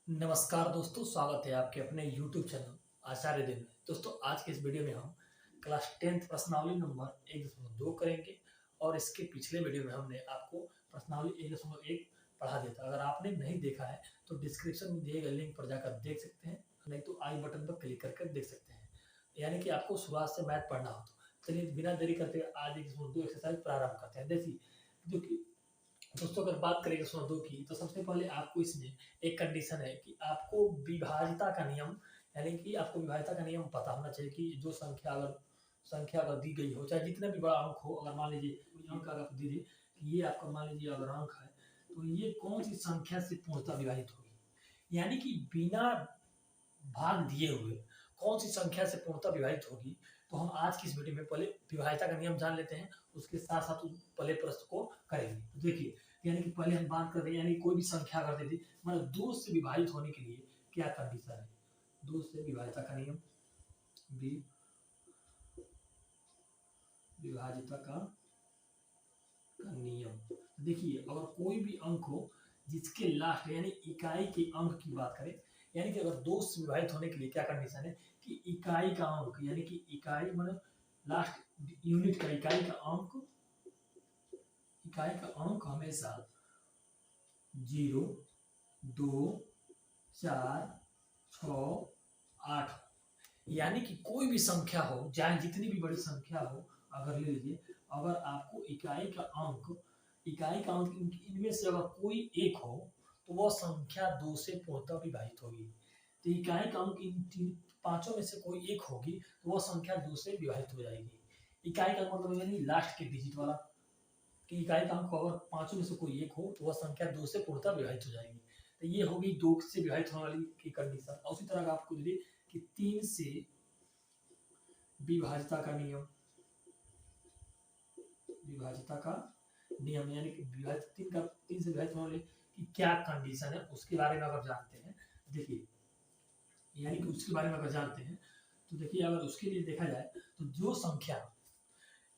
नमस्कार दोस्तों, स्वागत है आपके अपने YouTube चैनल आचार्य देव में। दोस्तों, आज के इस वीडियो में हम क्लास 10th प्रश्नावली नंबर 1.2 करेंगे और इसके पिछले वीडियो में हमने आपको प्रश्नावली 1.1 पढ़ा दिया था। अगर आपने नहीं देखा है तो डिस्क्रिप्शन में दिए गए लिंक पर जाकर देख सकते हैं, नहीं तो आई बटन पर क्लिक करके देख सकते हैं। यानी कि आपको शुरुआत से मैथ पढ़ना हो तो चलिए बिना देरी करते आज 1.2 एक्सरसाइज प्रारंभ करते हैं। देखिए, जो कि दोस्तों अगर बात करें 1.2 की तो सबसे पहले आपको इसमें एक कंडीशन है कि आपको विभाज्यता का नियम, यानी कि आपको विभाज्यता का नियम पता होना चाहिए कि जो संख्या अगर दी गई हो, चाहे जितना भी बड़ा अंक हो, अगर मान लीजिए अंक अगर दी दी कि ये आपका मान लीजिए अगर अंक है तो ये कौन सी संख्या से पूर्णतः विभाजित होगी, यानी कि बिना भाग दिए हुए कौन सी संख्या से पूर्णतः विभाजित होगी। तो हम आज की इस वीडियो में पहले विभाज्यता का नियम जान लेते हैं, उसके साथ साथ पहले प्रश्न को करेंगे। तो देखिए, यानी कि पहले हम बात कर रहे हैं, यानी कोई भी संख्या अगर दे दी, मतलब 2 से विभाजित होने के लिए क्या कंडीशन है। 2 से विभाज्यता का नियम, विभाज्यता का नियम। देखिए, अगर कोई भी अंक हो जिसके लास्ट यानी इकाई के अंक की बात करें, यानी कि अगर 2 से विभाजित होने के लिए क्या कंडीशन है कि इकाई का अंक, यानी कि इकाई मतलब लास्ट यूनिट का इकाई का अंक हमेशा 0, 2, 4, 6, 8, यानी कि कोई भी संख्या हो, चाहे जितनी भी बड़ी संख्या हो, अगर ले लीजिए, अगर आपको इकाई का अंक इनमें से अगर कोई एक हो तो वह संख्या 2 से पूर्णतः विभाजित होगी। तो इकाई का अंक इन पांचों में से कोई एक होगी तो वह संख्या 2 से विभाजित हो जाएगी। इकाई का मतलब यानी लास्ट के डिजिट वाला, कि इकाई का अंक अगर पांचों में से कोई एक हो तो वह संख्या 2 से पूर्णतः विभाजित हो जाएगी। तो ये होगी 2 से विभाजित होने वाली की कंडीशन। उसी तरह आपको दे कि 3 से विभाज्यता का नियम, यानी कि विभाजित 3 से विभाजित होने वाले की क्या कंडीशन है उसके बारे में अगर जानते हैं। देखिए, यानी कि उसके बारे में अगर जानते हैं तो देखिए, अगर उसके लिए देखा जाए तो जो संख्या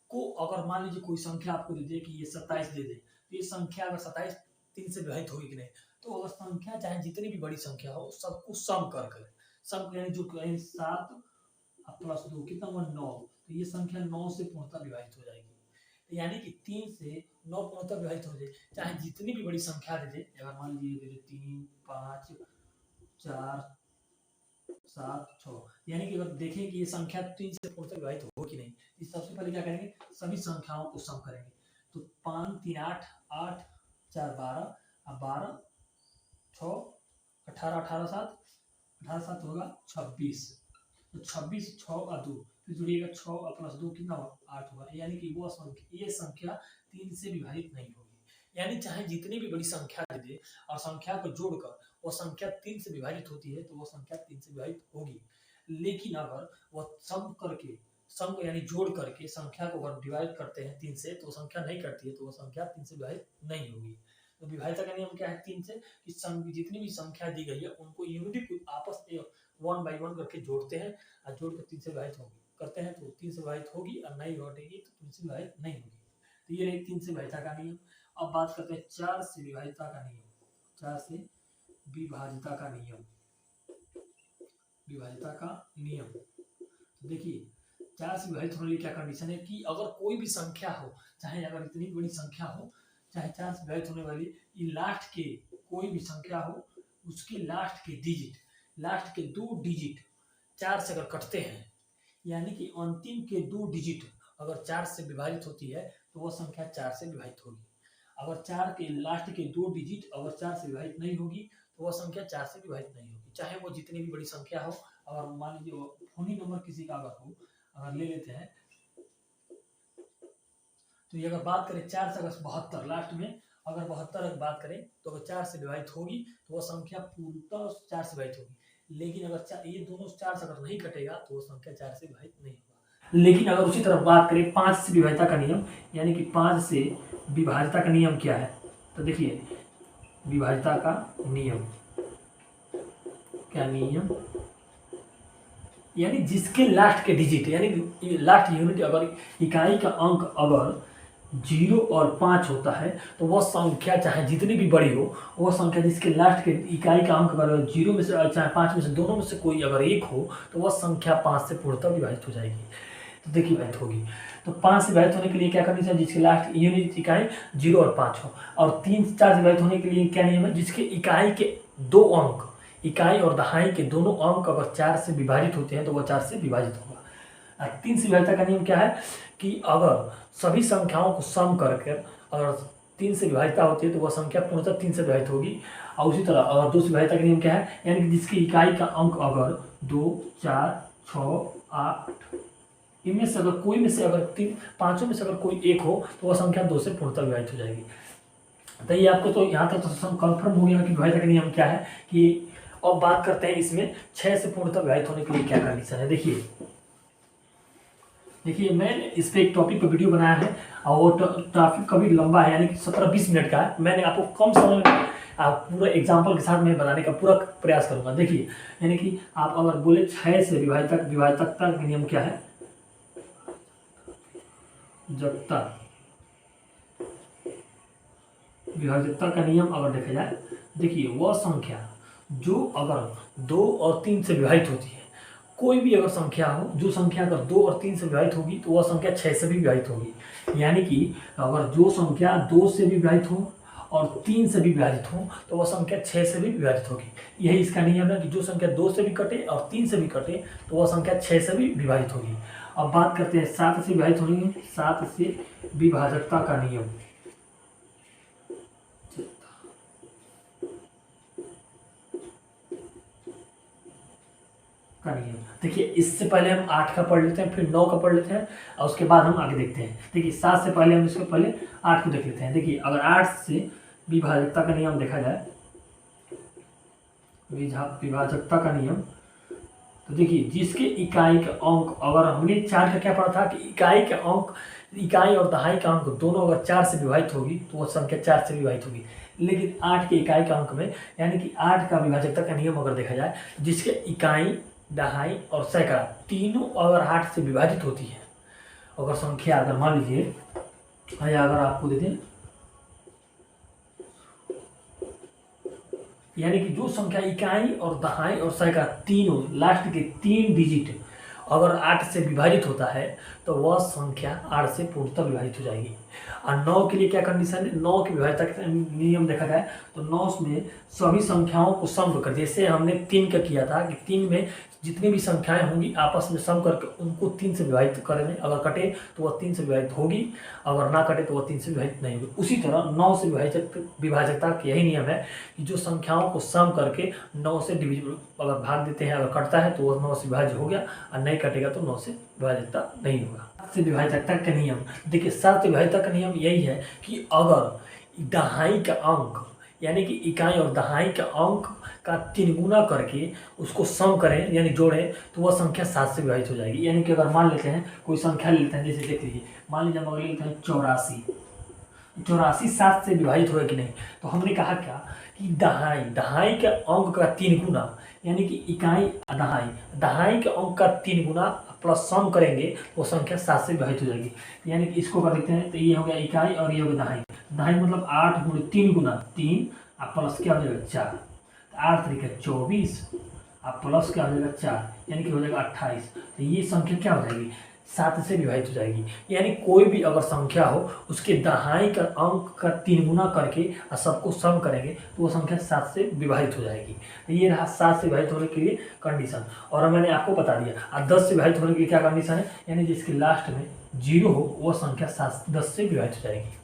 को अगर मान लीजिए कोई संख्या आपको दे दे कि ये 27 दे दे, तो ये संख्या अगर 27 3 से विभाजित होगी कि नहीं, तो अगर संख्या चाहे जितनी भी बड़ी संख्या हो सबको सम कर सम, यानी जो 7 प्लस 2 कितना हुआ 9, तो ये संख्या 9 से पूर्णतः विभाजित हो जाएगी। तो यानी कि 3 से 9 पूर्णतः विभाजित हो जाए, चाहे जितनी भी बड़ी संख्या दे दे, अगर मान लीजिए दे 3, 5, 4, 7, 6, यानी कि अगर देखें कि ये संख्या 3 से पूर्णतः विभाजित हो कि नहीं, इस सबसे पहले क्या करेंगे, सभी संख्याओं को सम करेंगे। तो 5, 3, 8, 8, 4, 12, 12, 6, 18, 18, 7, 18, 7 होगा 26, तो 26, 6 और 2, फिर जुड़िएगा 6 और प्लस 2 कितना होगा 8 होगा, यानी कि वो संख्या, ये संख्या 3 से विभाजित नहीं होगी। यानी चाहे जितनी भी बड़ी संख्या दे दे और संख्या को जोड़कर वो संख्या 3 से विभाजित होती है तो वो संख्या 3 से विभाजित होगी। लेकिन अगर वह सम यानी जोड़ करके संख्या को अगर डिवाइड करते हैं 3 से तो वो संख्या नहीं करती है, तो वो संख्या 3 से विभाजित नहीं होगी। तो विभाज्यता का नियम क्या है 3 से, कि जितनी भी संख्या दी गई है उनको यूनिटी को आपस में 1 by 1 करके जोड़ते हैं और जोड़ कर 3 से विभाजित करते हैं तो 3 से विभाजित होगी, और नहीं घटेगी तो 3 से विभाजित नहीं होगी। तो ये रही 3 से विभाज्यता का नियम। अब बात करते हैं 4 से विभाज्यता का नियम। 4 से विभाज्यता का नियम, तो देखिए, 4 से विभाजित होने की क्या कंडीशन है कि अगर कोई भी संख्या हो, चाहे अगर इतनी बड़ी संख्या हो, चाहे 4 से विभाजित होने वाली ये लास्ट के कोई भी संख्या हो, उसके लास्ट के 2 डिजिट 4 से अगर कटते हैं, यानी कि अंतिम के 2 डिजिट अगर 4 से विभाजित होती है तो वह संख्या 4 से विभाजित होगी। अगर 4 के लास्ट के 2 डिजिट अगर 4 से विभाजित नहीं होगी तो वह संख्या 4 से विभाजित नहीं होगी, चाहे वो जितनी भी बड़ी संख्या हो। अगर मान लीजिए फोनी नंबर किसी का अगर हो, अगर ले लेते हैं, तो ये अगर बात करें 4 से अगर 72 लास्ट में अगर 72 की बात करें तो अगर 4 से विभाजित होगी तो वह संख्या पूर्णतः 4 से विभाजित होगी। लेकिन अगर ये दोनों 4 से अगर नहीं कटेगा तो वो संख्या 4 से विभाजित नहीं होगा। लेकिन अगर उसी तरफ बात करें 5 से विभाज्यता का नियम, यानी कि 5 से विभाज्यता का नियम क्या है, तो देखिए विभाज्यता का नियम क्या नियम, यानी जिसके लास्ट के डिजिट यानी लास्ट यूनिट अगर इकाई का अंक अगर 0 और 5 होता है तो वह संख्या चाहे जितनी भी बड़ी हो, वह संख्या जिसके लास्ट के इकाई का अंक अगर 0 में से चाहे 5 में से दोनों में से कोई अगर एक हो तो वह संख्या 5 से पूर्णतः विभाजित हो जाएगी। तो देखिए विभाजित होगी, तो 5 से विभाजित होने के लिए क्या करनी चाहिए, जिसके लास्ट यूनिट इकाई 0 और 5 हो। और 3 से 4 से विभाजित होने के लिए क्या नियम है, जिसके इकाई के 2 अंक, इकाई और दहाई के दोनों अंक अगर 4 से विभाजित होते हैं तो वह 4 से विभाजित होगा। 3 से विभाजित का नियम क्या है कि अगर सभी संख्याओं को सम करके अगर 3 से विभाजिता होती है तो वह संख्या पूर्णतः 3 से विभाजित होगी। और उसी तरह अगर 2 से विभाजिता का नियम क्या है, यानी कि जिसकी इकाई का अंक अगर 2, 4, 6, 8 इनमें से अगर कोई में से अगर 5 में से अगर कोई एक हो तो वह संख्या 2 से पूर्णतः विभाजित हो जाएगी। तो ये आपको तो यहाँ तक तो कंफर्म हो गया कि विभाजिता का नियम क्या है। कि अब बात करते हैं इसमें 6 से पूर्णतः विभाजित होने के लिए क्या कंडीशन है। देखिए मैंने इस पर एक टॉपिक पर वीडियो बनाया है और वो टॉपिक काफ़ी लंबा है, यानी कि 17-20 मिनट का है। मैंने आपको कम समय में पूरा एग्जाम्पल के साथ मैं बनाने का पूरा प्रयास करूंगा। देखिए यानी कि आप अगर बोले 6 से विभाजकता का नियम क्या है, विभाजकता का नियम अगर देखा जाए, देखिए वह संख्या जो अगर 2 और 3 से विभाजित होती है, कोई भी अगर संख्या हो जो संख्या अगर 2 और 3 से विभाजित होगी तो वह संख्या 6 से भी विभाजित होगी। यानी कि अगर जो संख्या 2 से भी विभाजित हो और 3 से भी विभाजित हो तो वह संख्या 6 से भी विभाजित होगी। यही इसका नियम है कि जो संख्या 2 से भी कटे और 3 से भी कटे तो वह संख्या 6 से भी विभाजित होगी। अब बात करते हैं 7 से विभाजित होने की, 7 से विभाजकता का नियम। देखिए इससे पहले हम 8 का पढ़ लेते हैं, फिर 9 का पढ़ लेते हैं और उसके बाद हम आगे देखते हैं। देखिए 7 से पहले हम इसके पहले 8 को देख लेते हैं। देखिए अगर 8 से विभाजकता का नियम देखा जाए, विभाजकता का नियम, तो देखिए जिसके इकाई का अंक, अगर हमने 4 का क्या पढ़ा था कि इकाई का अंक, इकाई और दहाई का अंक दोनों अगर 4 से विभाजित होगी तो वह संख्या 4 से विभाजित होगी। लेकिन 8 के इकाई का अंक में, यानी कि 8 का विभाजकता का नियम अगर देखा जाए, जिसके इकाई, दहाई और सैकड़ा तीनों अगर 8 से विभाजित होती है, अगर संख्या अगर मान लीजिए या अगर आपको दे दें, यानी कि जो संख्या इकाई और दहाई और सैकड़ा तीनों लास्ट के 3 डिजिट अगर 8 से विभाजित होता है तो वह संख्या 8 से पूर्णतः विभाजित हो जाएगी। और 9 के लिए क्या कंडीशन है, 9 के विभाजकता का नियम देखा जाए तो 9 में सभी संख्याओं को सम कर, जैसे हमने 3 का किया था कि 3 में जितनी भी संख्याएं होंगी आपस में सम करके उनको 3 से विभाजित करेंगे, अगर कटे तो वह 3 से विभाजित होगी, अगर ना कटे तो वह 3 से विभाजित नहीं होगी। उसी तरह 9 से विभाजकता का यही नियम है कि जो संख्याओं को सम करके 9 से डिविजिबल अगर भाग देते हैं, अगर कटता है तो वह 9 से विभाज्य हो गया और नहीं कटेगा तो 9 से विभाजकता नहीं होगा। 7 से विभाजकता का नियम, देखिए 7 से विभाजकता का नियम यही है कि अगर दहाई का अंक, यानी कि इकाई और दहाई का अंक का 3 गुना करके उसको सम करें यानी जोड़ें तो वह संख्या 7 से विभाजित हो जाएगी। यानी कि अगर मान लेते हैं कोई संख्या ले लेते हैं, जैसे देख लीजिए मान लीजिए हम अगर ले लेते हैं 84 7 से विभाजित होगा कि नहीं, तो हमने कहा क्या कि दहाई के अंक का 3 गुना, यानी कि इकाई दहाई के अंक का 3 गुना प्लस सम करेंगे वो संख्या 7 से विभाजित हो जाएगी। यानी कि इसको कर देते हैं तो ये हो गया इकाई और ये हो गया दहाई मतलब 8 गुणे 3 गुना 3 और प्लस क्या हो जाएगा 4, 8 तरीके 24 और प्लस क्या हो जाएगा 4, यानी कि हो जाएगा 28। तो ये संख्या क्या हो जाएगी 7 से विभाजित हो जाएगी। यानी कोई भी अगर संख्या हो उसके दहाई का अंक का 3 गुना करके और सबको सम करेंगे तो वो संख्या 7 से विभाजित हो जाएगी। तो ये रहा 7 से विभाजित होने के लिए कंडीशन। और मैंने आपको बता दिया और 10 से विभाजित होने के लिए क्या कंडीशन है, यानी जिसके लास्ट में 0 हो वह संख्या 10 से विभाजित हो जाएगी।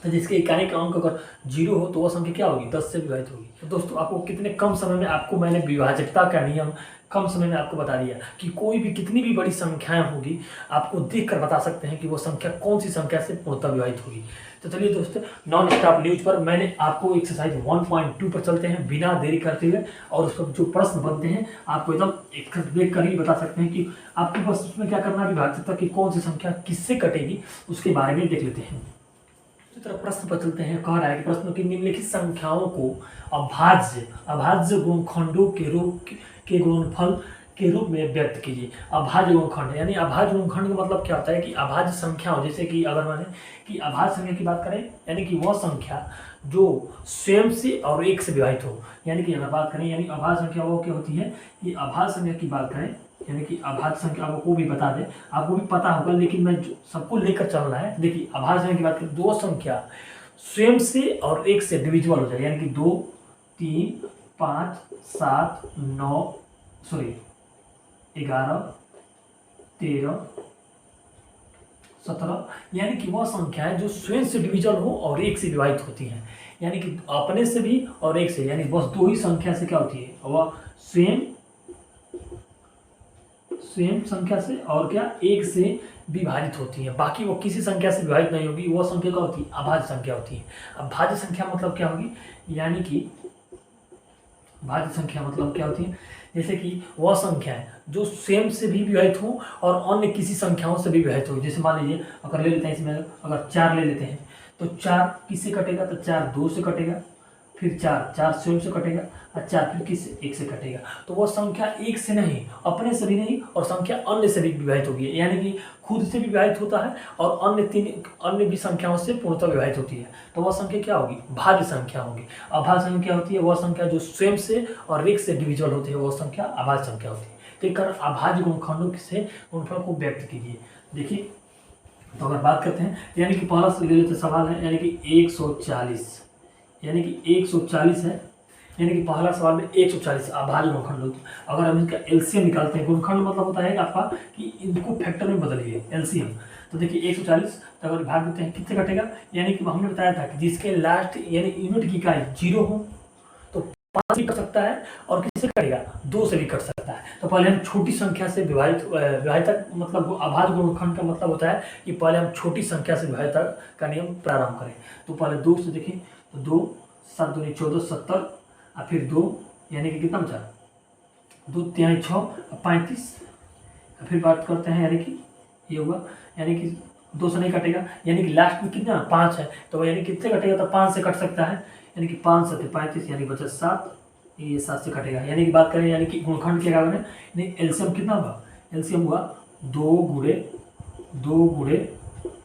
तो जिसके इकाई का अंक अगर 0 हो तो वह संख्या क्या होगी 10 से विभाजित होगी। तो दोस्तों आपको कितने कम समय में आपको मैंने विभाजकता का नियम कम समय में आपको बता दिया कि कोई भी कितनी भी बड़ी संख्याएं होगी आपको देखकर बता सकते हैं कि वो संख्या कौन सी संख्या से पूर्णतः विभाजित होगी। तो चलिए दोस्तों नॉन स्टॉप न्यूज पर मैंने आपको एक्सरसाइज 1.2 पर चलते हैं बिना देरी करते हुए, और उस पर जो प्रश्न बनते हैं आपको एकदम एक देख कर ही बता सकते हैं कि आपके पास उसमें क्या करना है, विभाजकता की कौन सी संख्या किससे कटेगी उसके बारे में देख लेते हैं। इसी तरह प्रश्न पर चलते हैं। कह रहा है कि प्रश्न की निम्नलिखित संख्याओं को अभाज्य गुणनखंडों के रूप के गुणनफल के रूप में व्यक्त कीजिए। अभाज्य गुणनखंड, यानी अभाज्य गुणनखंड का मतलब क्या होता है कि अभाज्य संख्या हो, जैसे कि अगर माने कि अभाज्य संख्या की बात करें, यानी कि वह संख्या जो स्वयं से और एक से विभाजित हो। यानी कि अगर बात करें, यानी अभाज्य संख्या वो क्या होती है कि अभाज्य संख्या की बात करें, यानी कि अभाज्य संख्या आपको भी बता दें, आपको भी पता होगा, लेकिन मैं सबको लेकर चलना है। देखिए अभाज्य संख्या की बात करें, दो संख्या स्वयं से और एक से डिविजिबल हो जाए, यानी कि 2, 3, 5, 7, 9 सॉरी 11, 13, 17, यानी कि वह संख्याएं जो स्वयं से डिविजिबल हो और एक से विभाजित होती हैं। यानी कि अपने से भी और एक से, यानी बस दो ही संख्या से क्या होती है, वह स्वयं संख्या से और क्या एक से विभाजित होती है। बाकी वो किसी संख्या से विभाजित नहीं होगी, वह संख्या क्या होती है, अभाज्य संख्या होती है। अब भाज्य संख्या मतलब क्या होगी, यानी कि भाज्य संख्या मतलब क्या होती है, जैसे कि वह संख्या है जो स्वयं से भी विभाजित हो और अन्य किसी संख्याओं से भी विभाजित हो। जैसे मान लीजिए अगर ले लेते हैं, इसमें अगर 4 ले लेते हैं तो 4 किससे कटेगा, तो 4 2 से कटेगा, फिर 4 स्वयं से कटेगा और 4 फिर किससे, एक से कटेगा। तो वह संख्या एक से नहीं, अपने से भी नहीं, और संख्या अन्य से भी विभाजित होगी, यानी कि खुद से भी विभाजित होता है और अन्य भी संख्याओं से पूर्णतः विभाजित होती है। तो वह संख्या क्या होगी, भाज्य संख्या होगी। अभाज्य संख्या क्या होती है, वह संख्या जो स्वयं से और एक से डिविजिबल होती है, वह संख्या अभाज्य संख्या होती है। तो एक अभाज्य गुणनखंडों से गुणनफल को व्यक्त कीजिए। देखिए तो अगर बात करते हैं, यानी कि पहला ले लेते सवाल है, यानी कि 140, यानी कि 140 है, यानी कि पहला सवाल में 140 अभाज्य गुणनखंड। अगर हम इसका एलसीएम निकालते हैं, गुणनखंड मतलब होता है आपका कि इनको फैक्टर में बदलिए, एलसीएम। तो देखिए 140, तो अगर भाग देते हैं कितने कटेगा, यानी कि हमने बताया था कि जिसके लास्ट यानी यूनिट की इकाई 0 हो तो 5 भी कट सकता है, और किससे कटेगा, 2 से भी कट सकता है। तो पहले हम छोटी संख्या से विभाजित मतलब अभाज्य गुणनखंड का मतलब होता है कि पहले हम छोटी संख्या से विभाजित का नियम प्रारंभ करें। तो पहले 2 से देखें, तो 2 7 दूनी 14 70, और फिर 2 यानी कि कितना बचा, 2 3 6 35, फिर बात करते हैं, यानी कि ये होगा, यानी कि 2 से नहीं कटेगा, यानी कि लास्ट में कितना 5 है, तो यानी कितने कटेगा, तो 5 से कट सकता है, यानी कि 5 7 35, यानी बचा 7, ये 7 से कटेगा। यानी कि बात करें, यानी कि गुणनखंड के कारण यानी एलसीएम कितना होगा, एलसीएम हुआ 2 गुणे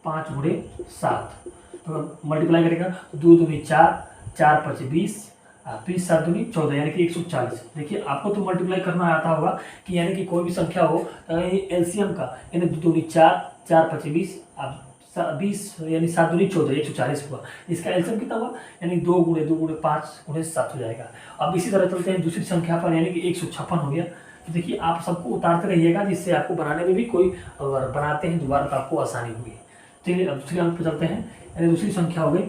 5 गुणे 7, तो मल्टीप्लाई करेगा, 2 दूनी 4, 4 5 20, फिर 7 दूनी 14, यानी कि 140। देखिए आपको तो मल्टीप्लाई करना आता होगा कि यानी कि कोई भी संख्या हो एलसीएम का, यानी 2 दूनी 4, 4 5 20, 20 यानी 7 दूनी 14, 140 हुआ। इसका एलसीएम कितना हुआ, यानी 2 गुणे 5 गुणे 7 हो जाएगा। अब इसी तरह चलते हैं दूसरी संख्या पर, यानी कि 156 हो गया। तो देखिए आप सबको उतारते रहिएगा, जिससे आपको बनाने में भी कोई, अगर बनाते हैं दोबारा तो आपको आसानी होगी। चलिए अब दूसरे अंक पर चलते हैं, यानी दूसरी संख्या हो गई,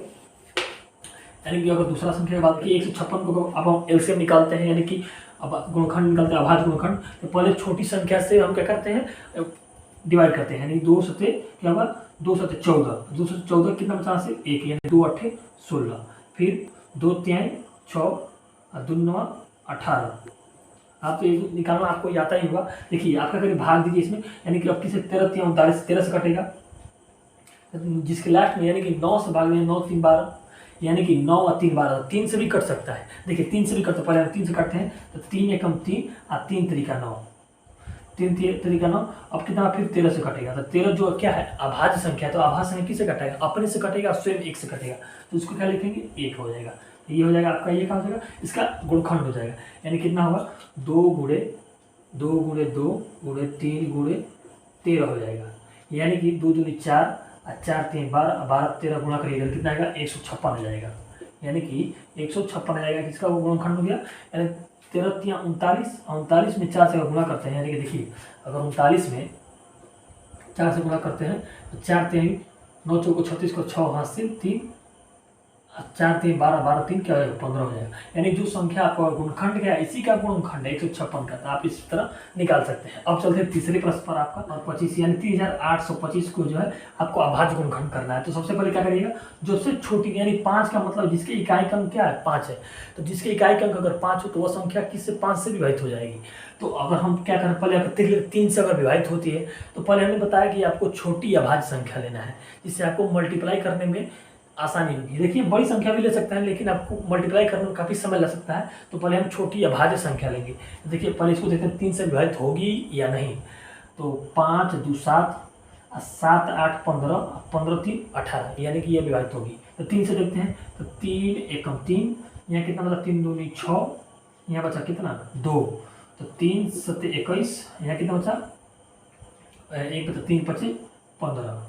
यानी कि अगर दूसरा संख्या की बात की 156 को अब हम एलसीएम निकालते हैं, यानी कि अब गुणनखंड निकालते हैं अभाज्य गुणनखंड। तो पहले छोटी संख्या से हम क्या करते हैं, डिवाइड करते हैं, यानी 2 सते क्या होगा, 2 सते 14, 2 सते 14 कितना बचा से 1, यानी 2 8 16, फिर 2 3 6 और 2 9 18। आप तो निकालना आपको आता ही होगा। देखिए आपका करीब भाग दीजिए इसमें, यानी कि अब किसे 13 3 39, 13 से कटेगा, जिसके लास्ट में यानी कि 9 से भाग दें, 9 3 12, यानी कि 9 और 3 12, 3 से भी कट सकता है। देखिए 3 से भी कट, पहले हम 3 से काटते हैं, तो 3 एकम 3 और 3 तरीका 9, 3 तरीका 9। अब कितना, फिर 13 से कटेगा, तो 13 जो क्या है अभाज्य संख्या है, तो अभाज्य संख्या किससे कटेगा, अपने से कटेगा, स्वयं एक से कटेगा, तो उसको क्या लिखेंगे, 1 हो जाएगा। ये हो जाएगा आपका, ये क्या हो जाएगा, इसका गुणनखंड हो जाएगा, यानी कितना होगा 2 गुणे 2 गुणे 2 गुणे 3 गुणे 13 हो जाएगा, यानी कि 2 दूनी 4 और 4 3 12, 12 13 गुणा करिएगा कितना आएगा, 156 हो जाएगा, यानी कि 156 आ जाएगा। किसका वो गुणनखंड हो गया, यानी 13 3 39, 39 में 4 से गुणा करते हैं, यानी कि देखिए अगर 39 में 4 से गुणा करते हैं तो 4 3 9 चौको 36 को 6 हाथ से 3, 4 3 12 12 3 क्या हो जाएगा, 15 हो जाएगा। यानी जो संख्या आपका गुणनखंड क्या है, इसी का गुणनखंड है 156 का, तो आप इस तरह निकाल सकते हैं। अब चलते हैं तीसरे प्रश्न पर आपका, और 25 यानी 3825 को जो है आपको अभाज्य गुणनखंड करना है। तो सबसे पहले क्या करिएगा, जो सबसे छोटी यानी 5 का मतलब जिसके इकाई अंक क्या है 5 है, तो जिसके इकाई अंक अगर 5 हो तो वह संख्या किससे 5 से विभाजित हो जाएगी। तो अगर हम क्या करें, पहले अगर 3 से अगर विभाजित होती है तो पहले हमने बताया कि आपको छोटी अभाज्य संख्या लेना है, जिससे आपको मल्टीप्लाई करने में आसानी होगी। देखिए बड़ी संख्या भी ले सकते हैं, लेकिन आपको मल्टीप्लाई करने में काफ़ी समय लग सकता है। तो पहले हम छोटी अभाज्य संख्या लेंगे। देखिए पहले इसको देखते हैं 3 से विभाजित होगी या नहीं। तो 5 2 7, 7 8 15, 15 3 18, यानी कि ये विभाजित होगी। तो 3 से देखते हैं, तो 3 एकम 3, यहाँ कितना बचा, 3 दूनी 6, यहाँ बचा कितना 2, तो 3 7 21, यहाँ कितना बचा 1 बचा, 3 5 15।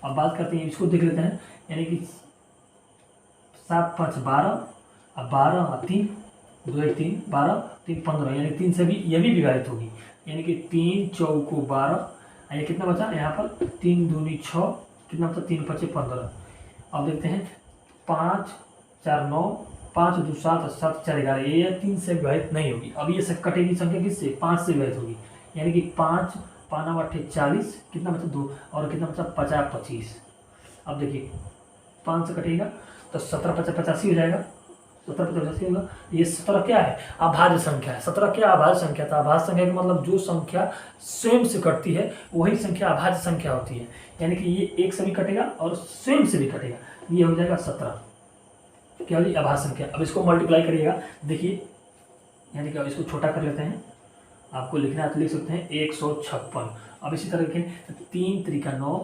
अब बात करते हैं, इसको देख लेते हैं, यानी कि 7 5 12, अब 12 और 3 2 1 3 12 3 15, यानी 3 से भी ये भी विभाजित होगी, यानी कि 3 चौको 12, ये कितना बचा यहाँ पर 3 दूनी 6, कितना बचा 3 5 15। अब देखते हैं 5 4 9, 5 2 7, 7 4 11, ये 3 से विभाजित नहीं होगी। अब ये सब कटेगी संख्या किससे, 5 से विभाजित होगी, यानी कि 5 5 8 40, कितना बचा 2, और कितना बचा 50 25। अब देखिए 5 से कटेगा तो 17 50 85 हो जाएगा, 17 50 85 होगा। ये 17 क्या है, अभाज्य संख्या है। 17 क्या अभाज्य संख्या था, अभाज्य संख्या का मतलब जो संख्या स्वयं से कटती है वही संख्या अभाज्य संख्या होती है, यानी कि ये 1 से भी कटेगा और स्वयं से भी कटेगा, ये हो जाएगा 17, क्या होगी अभाज्य संख्या। अब इसको मल्टीप्लाई करिएगा, देखिए यानी कि अब इसको छोटा कर लेते हैं, आपको लिखना है तो लिख सकते हैं 156। अब इसी तरह के 3 3 का 9,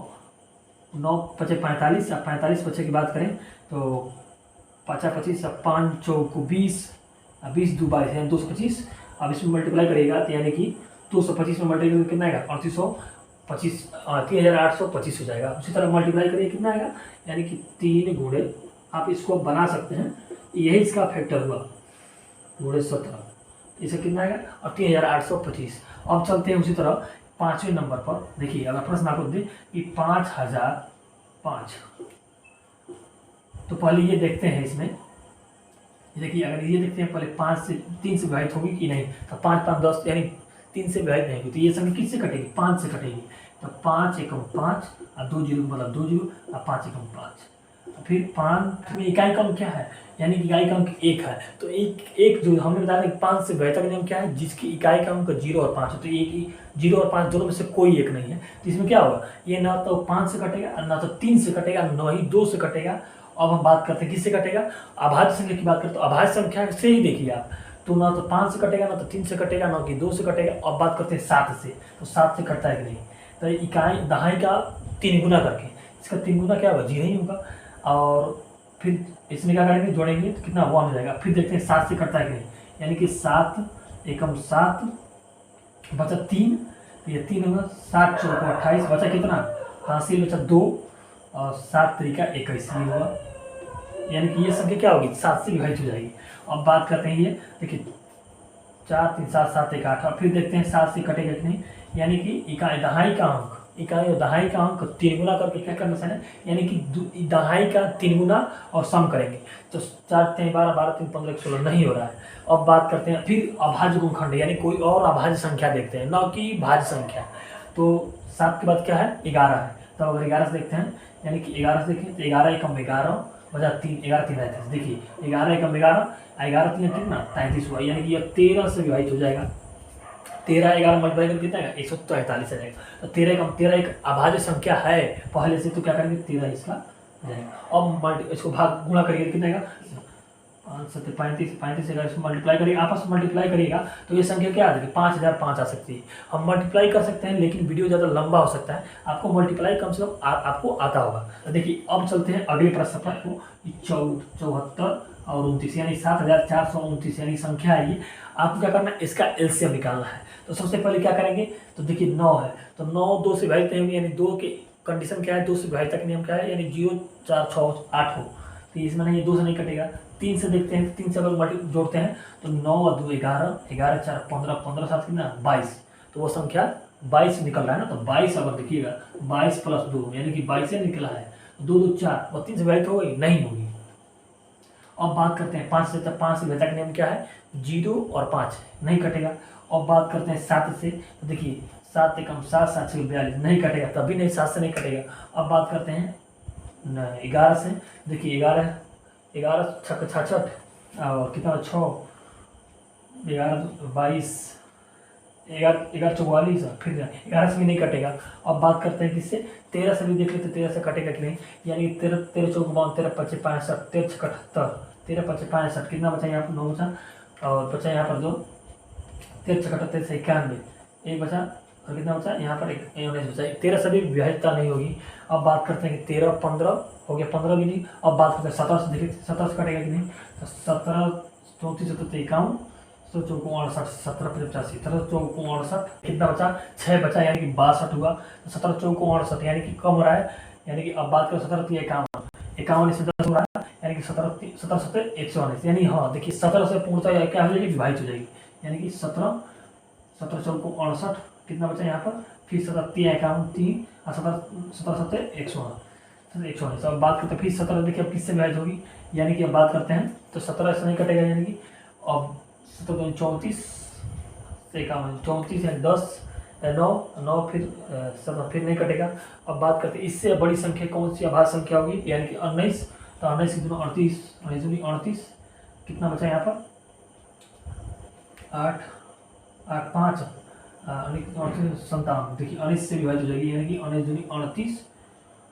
9 5 45, अब 45 बच्चे की बात करें तो 50 25, अब 5 चौको 20, 20 2 22, यानी 225। अब इसमें मल्टीप्लाई करिएगा तो यानी कि 225 में मल्टीप्लाई कितना आएगा 3825, 3825 हो जाएगा। उसी तरह मल्टीप्लाई करिए कितना आएगा, यानी कि 3 गुणे, आप इसको बना सकते हैं, यही इसका फैक्टर हुआ गुणे 17, इसे कितना आएगा और 3825। अब चलते हैं उसी तरह 5वें नंबर पर। देखिए अगर प्रश्न आपको दे कि 5005, तो पहले ये देखते हैं इसमें, देखिए अगर ये देखते हैं पहले 5 से 3 से विभाजित होगी कि नहीं, तो 5 5 10, यानी 3 से विभाजित नहीं होगी, तो ये संख्या किससे कटेगी 5 से कटेगी। तो 5 एकम 5 और 2 जीरो मतलब 2 जीरो और 5 एकम 5, फिर 5 में इकाई का अंक क्या है, यानी कि इकाई का अंक 1 है। तो एक जो हमने बताया था कि 5 से बेहतर का नियम क्या है, जिसकी इकाई का अंक 0 और 5 है, तो एक ही 0 और 5 दोनों में से कोई एक नहीं है। तो इसमें क्या होगा, ये ना तो 5 से कटेगा, ना तो 3 से कटेगा, ना ही 2 से कटेगा। अब हम बात करते हैं किससे कटेगा, अभाज्य संख्या की बात करते तो अभाज्य संख्या से ही देखिए आप, तो ना तो 5 से कटेगा, ना तो 3 से कटेगा, ना कि 2 से कटेगा। अब बात करते हैं 7 से, तो 7 से कटता है कि नहीं, तो इकाई दहाई का 3 गुना करके, इसका 3 गुना क्या होगा 0 ही होगा। और फिर इसमें क्या करेंगे, जोड़ेंगे तो कितना 1 हो जाएगा। फिर देखते हैं 7 से कटता है कि नहीं, यानी कि 7 एकम 7 बचा 3, ये 3 होगा, 7 चौको 28, बचा कितना हासिल बचा 2, और 7 तरीका 21 ये हुआ, यानी कि ये संख्या क्या होगी 7 से विभाजित हो जाएगी। अब बात करते हैं ये देखिए 4 3 7 7 1 8, फिर देखते हैं 7 से कटेगा कि नहीं, यानी कि इकाई दहाई का अंक, इकाई और दहाई का अंक 3 गुना करके क्या करना है, यानी कि दहाई का 3 गुना और सम करेंगे, तो 4 3 12 12 3 15 16 नहीं हो रहा है। अब बात करते हैं फिर अभाज्य गुणखंड, यानी कोई और अभाज्य संख्या देखते हैं, न कि भाज्य संख्या। तो 7 के बाद क्या है 11 है, तो अगर 11 से देखते हैं, यानी कि 11 से देखें तो 11 एकम 11 बजा 3, 11 3 33, देखिए 11 एकम 11, 11 3 कितना 33 हुआ, यानी कि यह 13 से विभाजित हो जाएगा। 13 11 मल्टीप्लाई करके कितना आएगा 143 आ जाएगा। तो 13 एक अभाज्य संख्या है पहले से, तो क्या करेंगे 13 इसका आ जाएगा। अब इसको भाग गुणा करिए कितना आएगा 5 7 35, 35 अगर इसको मल्टीप्लाई करिएगा, आपस में मल्टीप्लाई करिएगा तो ये संख्या क्या आ जाएगी 5005 आ सकती है। हम मल्टीप्लाई कर सकते हैं, लेकिन वीडियो ज़्यादा लंबा हो सकता है, आपको मल्टीप्लाई कम से कम आपको आता होगा। तो देखिए अब चलते हैं अगले प्रश्न पर, को 74 और 29, यानी 7429 यानी संख्या है ये। आपको क्या करना है, इसका एलसीएम निकालना है। तो सबसे पहले क्या करेंगे, तो देखिए 9 है, तो 9 2 से विभाजित नहीं होंगे, यानी 2 के कंडीशन क्या है, 2 से विभाजित का नियम क्या है, यानी 0 4 6 8 हो, तो इसमें नहीं 2 से नहीं कटेगा। 3 से देखते हैं, 3 से अगर मल्टी जोड़ते हैं तो 9 और 2 11, 11 4 15, 15 7 कितना 22, तो वो संख्या 22 निकल रहा है ना। तो 22 अगर देखिएगा 22 प्लस 2 यानी कि 22 से निकला है, 2 2 4 और 3 से विभाजित हो गई नहीं होगी। अब बात करते हैं 5 से, तब 5 से विभाजक नियम क्या है 0 और 5 नहीं कटेगा। अब बात करते हैं 7 से, तो देखिए 7 एकम 7 7 से 42 नहीं कटेगा, तभी नहीं 7 से नहीं कटेगा। अब बात करते हैं 11 से, देखिए 11 छक 66 और कितना 6 11 22 11 44, फिर 11 से भी नहीं कटेगा। अब बात करते हैं किससे, 13 से भी देख लेते, 13 से कटेगा कि नहीं, यानी 13 13 चौक 52, 13 पच्चे 65, 13 छक 78, 13 पच्चे 65, कितना बचा यहाँ पर 9 बचा, और बचा यहाँ पर 2, 13 छक 78 से 91, एक बचा, और कितना बचा यहाँ पर 19 बचा। 13 से भी विभाज्यता नहीं होगी। अब बात करते हैं कि 13 15 हो गया, 15 भी नहीं। अब बात करते हैं 17 से, देखिए 17 से कटेगा कि नहीं, तो 17 34 77 51, 17 चौको 68, 17 85, 17 चौको 68, कितना बचा 6 बचा, यानी कि 62 हुआ। तो 17 चौको 68 यानी कि कम हो रहा है, यानी कि अब बात करें 17 3 51, 51 इससे 10 हो रहा है, यानी कि 17 17 119, यानी हाँ देखिए 17 से पूर्णतः क्या हो जाएगी, विभाजित हो जाएगी, यानी कि 17 17 चौको 68, कितना बचा यहाँ पर, फिर 17 3 51 3, और 17 17 119। अब बात करते हैं फिर 17, देखिए अब किससे विभाजित होगी, यानी कि अब बात करते हैं तो 17 से नहीं कटेगा, यानी कि अब 17 34 से 51, 34 है 10 9 9, फिर 17 फिर नहीं कटेगा। अब बात करते हैं इससे बड़ी संख्या कौन सी अभाज्य संख्या होगी, यानी कि 19, तो 19 की दोनों 38, 38, कितना बचा यहाँ पर 8 8 5 57, देखिए 19 से विभाजित हो जाएगी, यानी कि 19 दूनी 38,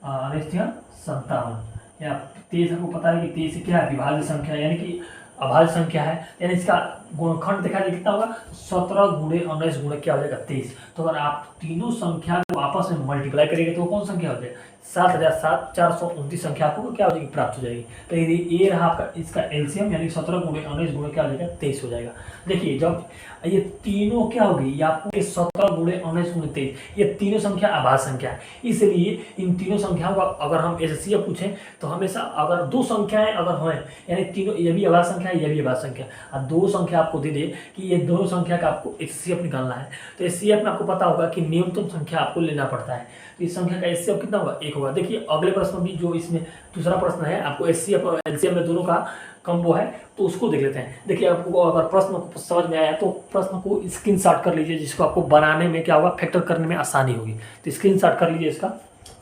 19 57, या 23 आपको पता है कि 23 क्या है, विभाज्य संख्या, यानी कि अभाज्य संख्या है, यानी इसका गुणनखंड देखा जाए कितना होगा, 17 गुणे 19 गुणे क्या हो जाएगा 23। तो अगर आप तीनों संख्या को आपस में मल्टीप्लाई करेंगे तो कौन संख्या हो जाएगा, 7,429 संख्या आपको क्या हो जाएगी, प्राप्त हो जाएगी। तो ये रहा आपका इसका एलसीएम, यानी 17 गुणे 19 गुणे क्या हो जाएगा 23 हो जाएगा। देखिए जब ये तीनों क्या होगी, ये आपको 17 गुणे 19 गुणे 23, ये तीनों संख्या अभाज्य संख्या है, इसलिए इन तीनों संख्याओं का अगर हम एचसीएफ पूछें तो हमेशा अगर दो संख्याएं अगर हों, यानी तीनों, ये भी अभाज्य संख्या है, ये भी अभाज्य संख्या, और दो संख्या आपको दे दे कि ये दोनों संख्या का आपको एचसीएफ निकालना है, तो एचसीएफ में आपको पता होगा कि न्यूनतम संख्या आपको लेना पड़ता है, तो इस संख्या का एचसीएफ कितना होगा 1 होगा। देखिए अगले प्रश्न भी जो इसमें दूसरा प्रश्न है, आपको एचसीएफ और एलसीएम में दोनों का कम्बो है, तो उसको देख लेते हैं। देखिए आपको अगर प्रश्न को समझ में आया तो प्रश्न को स्क्रीनशॉट कर लीजिए, जिसको आपको बनाने में क्या होगा, फैक्टर करने में आसानी होगी, तो स्क्रीनशॉट कर लीजिए इसका।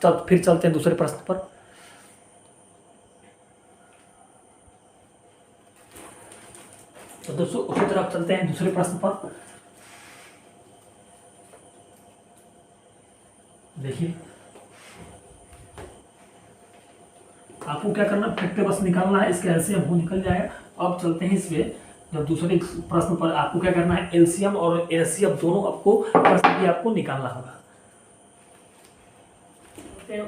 फिर चलते हैं दूसरे प्रश्न पर। तो दोस्तों उसी तरफ चलते हैं दूसरे प्रश्न पर। देखिए आपको क्या करना, फैक्टर बस निकालना है, इसका एलसीएम वो निकल जाएगा। अब चलते हैं इसमें, जब दूसरे प्रश्न पर आपको क्या करना है, एलसीएम और एचसीएफ दोनों आपको प्रश्न की आपको निकालना होगा।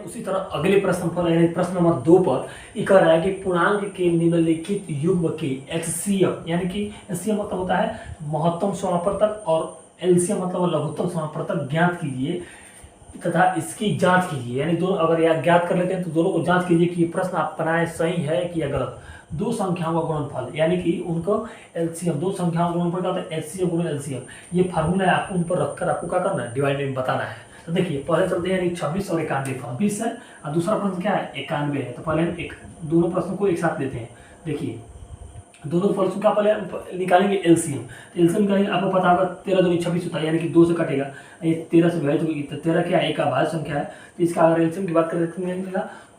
उसी तरह अगले प्रश्न पर, यानी प्रश्न नंबर 2 पर ये कह रहा है कि पूर्णांक के निम्नलिखित युग्म के एचसीएफ, यानी कि एचसीएफ मतलब होता है महत्तम समापवर्तक और एलसीएम मतलब लघुत्तम समापवर्तक ज्ञात कीजिए तथा इसकी जांच कीजिए, यानी दोनों अगर यह ज्ञात कर लेते हैं तो दोनों को जांच कीजिए कि ये प्रश्न आप बनाए सही है कि या गलत। दो संख्याओं का गुणनफल, यानी कि उनको एलसीएम, दो संख्याओं का गुणनफल क्या होता है, एचसीएफ गुणे एलसीएम, ये फार्मूला है, आपको उन पर रखकर आपको क्या करना है, डिवाइड में बताना है। तो देखिए पहले चलते हैं, 26 और 91, 26 है और दूसरा प्रश्न क्या है 91 है। तो पहले हम दोनों प्रश्नों को एक साथ लेते हैं। देखिए दोनों प्रश्नों का पहले निकालेंगे एलसीएम, तो एलसीएम निकालेंगे, आपको पता होगा 13 दूनी 26 होता है, यानी कि 2 से कटेगा, ये 13 से विभाजित होगी, तो 13 क्या है, एक अभाज्य संख्या है, तो इसका अगर एलसीएम की बात करें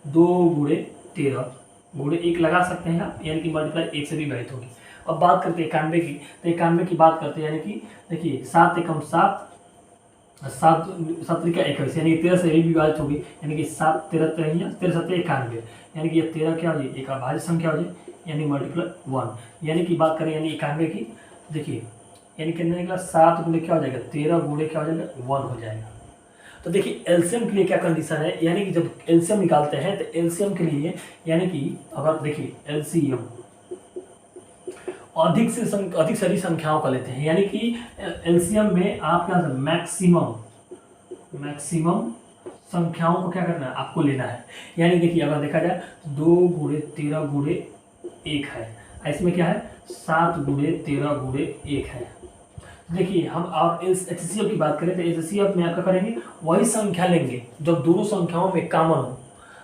2 गुणे 13 गुणे 1 लगा सकते हैं आप, यानी कि मल्टीप्लाई 1 से भी विभाजित होगी। अब बात करते हैं 91 की, तो 91 की बात करते हैं, यानी कि देखिए 7 एकम 7 7 7 का 21, यानी कि 13 से भी विभाजित होगी, यानी कि 7 13 13 7 91, यानी कि ये 13 क्या हो जाए, एक अभाज्य संख्या हो जाए, यानी मल्टीप्लाई 1, यानी कि बात करें यानी 91 की, देखिए यानी कितने निकला 7 गुणे क्या हो जाएगा 13 गुणे क्या हो जाएगा 1 हो जाएगा। तो देखिए एलसीएम के लिए क्या कंडीशन है, यानी कि जब एलसीएम निकालते हैं तो एलसीएम के लिए, यानी कि अगर देखिए एलसीएम अधिक सारी संख्याओं का लेते हैं, यानी कि एलसीएम में आप क्या मैक्सिमम संख्याओं को क्या करना है, आपको लेना है। यानी देखिए अगर देखा जाए 2 गुणे 13 गुणे 1 है, इसमें क्या है 7 गुणे 13 गुणे 1 है। देखिए हम और एचसीएफ की बात करें तो एचसीएफ में आपका करेंगे वही संख्या लेंगे जब दोनों संख्याओं में कॉमन हो,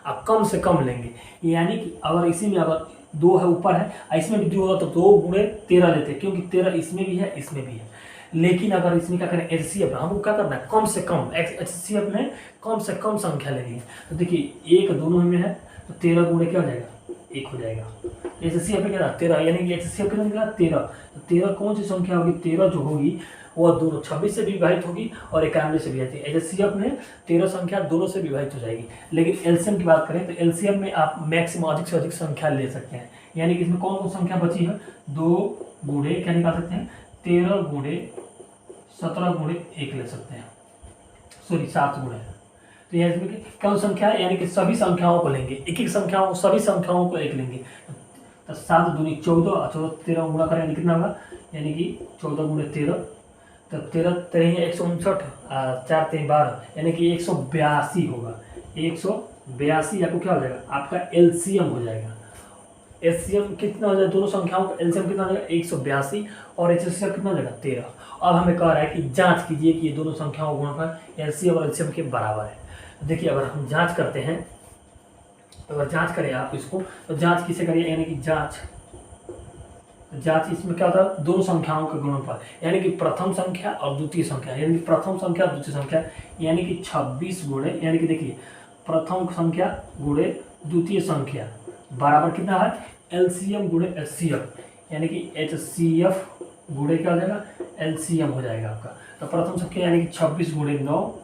आप कम से कम लेंगे, यानी कि अगर इसी में अगर 2 है ऊपर है, इसमें भी 2 होगा तो 2 गुणे 13 लेते हैं, क्योंकि 13 इसमें भी है इसमें भी है। लेकिन अगर इसमें क्या करें एचसीएफ, हमको क्या करना है कम से कम, एचसीएफ में कम से कम संख्या लेनी है। तो देखिए 1 दोनों में है तो 13 गुणे क्या हो जाएगा 1 हो जाएगा। HCF में कितना 13, यानी कि HCF कितना निकला 13। तो 13 कौन सी संख्या होगी, 13 जो होगी वो दोनों 26 से विभाजित होगी और 91 से विभाजित होगी। HCF में 13 संख्या दोनों से विभाजित हो जाएगी। लेकिन एलसीएम की बात करें तो एलसीएम में आप मैक्सिमम अधिक से अधिक संख्या ले सकते हैं, यानी कि इसमें कौन कौन संख्या बची है, 2 गुणे क्या निकाल सकते हैं, 13 गुणे 17 गुणे 1 ले सकते हैं, सॉरी 7 गुणे। तो यह इसमें कौन संख्या है, यानी कि सभी संख्याओं को लेंगे, एक एक संख्याओं सभी संख्याओं को 1 लेंगे। तो 7 दूनी 14 और 14 13 गुणा करें कितना होगा, यानी कि 14 गुणे 13, तो 13 13 159, 4 3 12, यानी कि 182 होगा। 182 आपको क्या हो जाएगा, आपका एलसीएम हो जाएगा। एलसीएम कितना हो जाएगा, दोनों संख्याओं का एलसीएम कितना हो जाएगा 182 और एचसीएफ कितना हो जाएगा 13। अब हमें कह रहा है कि जांच कीजिए कि ये दोनों संख्याओं का गुणनफल एलसीएम और एलसीएम के बराबर है। तो देखिए अगर हम जांच करते हैं, तो अगर जांच करें आप इसको, तो जांच किसे करिए, यानी कि जांच इसमें क्या होता है, दोनों संख्याओं का गुणनफल, यानी कि प्रथम संख्या और द्वितीय संख्या, यानी कि प्रथम संख्या और द्वितीय संख्या, यानी कि 26 गुणे, यानी कि देखिए प्रथम संख्या गुणे द्वितीय संख्या बराबर कितना है, एलसीएम गुणे एचसीएफ, यानी कि एचसीएफ गुणे क्या हो जाएगा, एलसीएम हो जाएगा आपका। तो प्रथम संख्या यानी कि 26 गुणे 9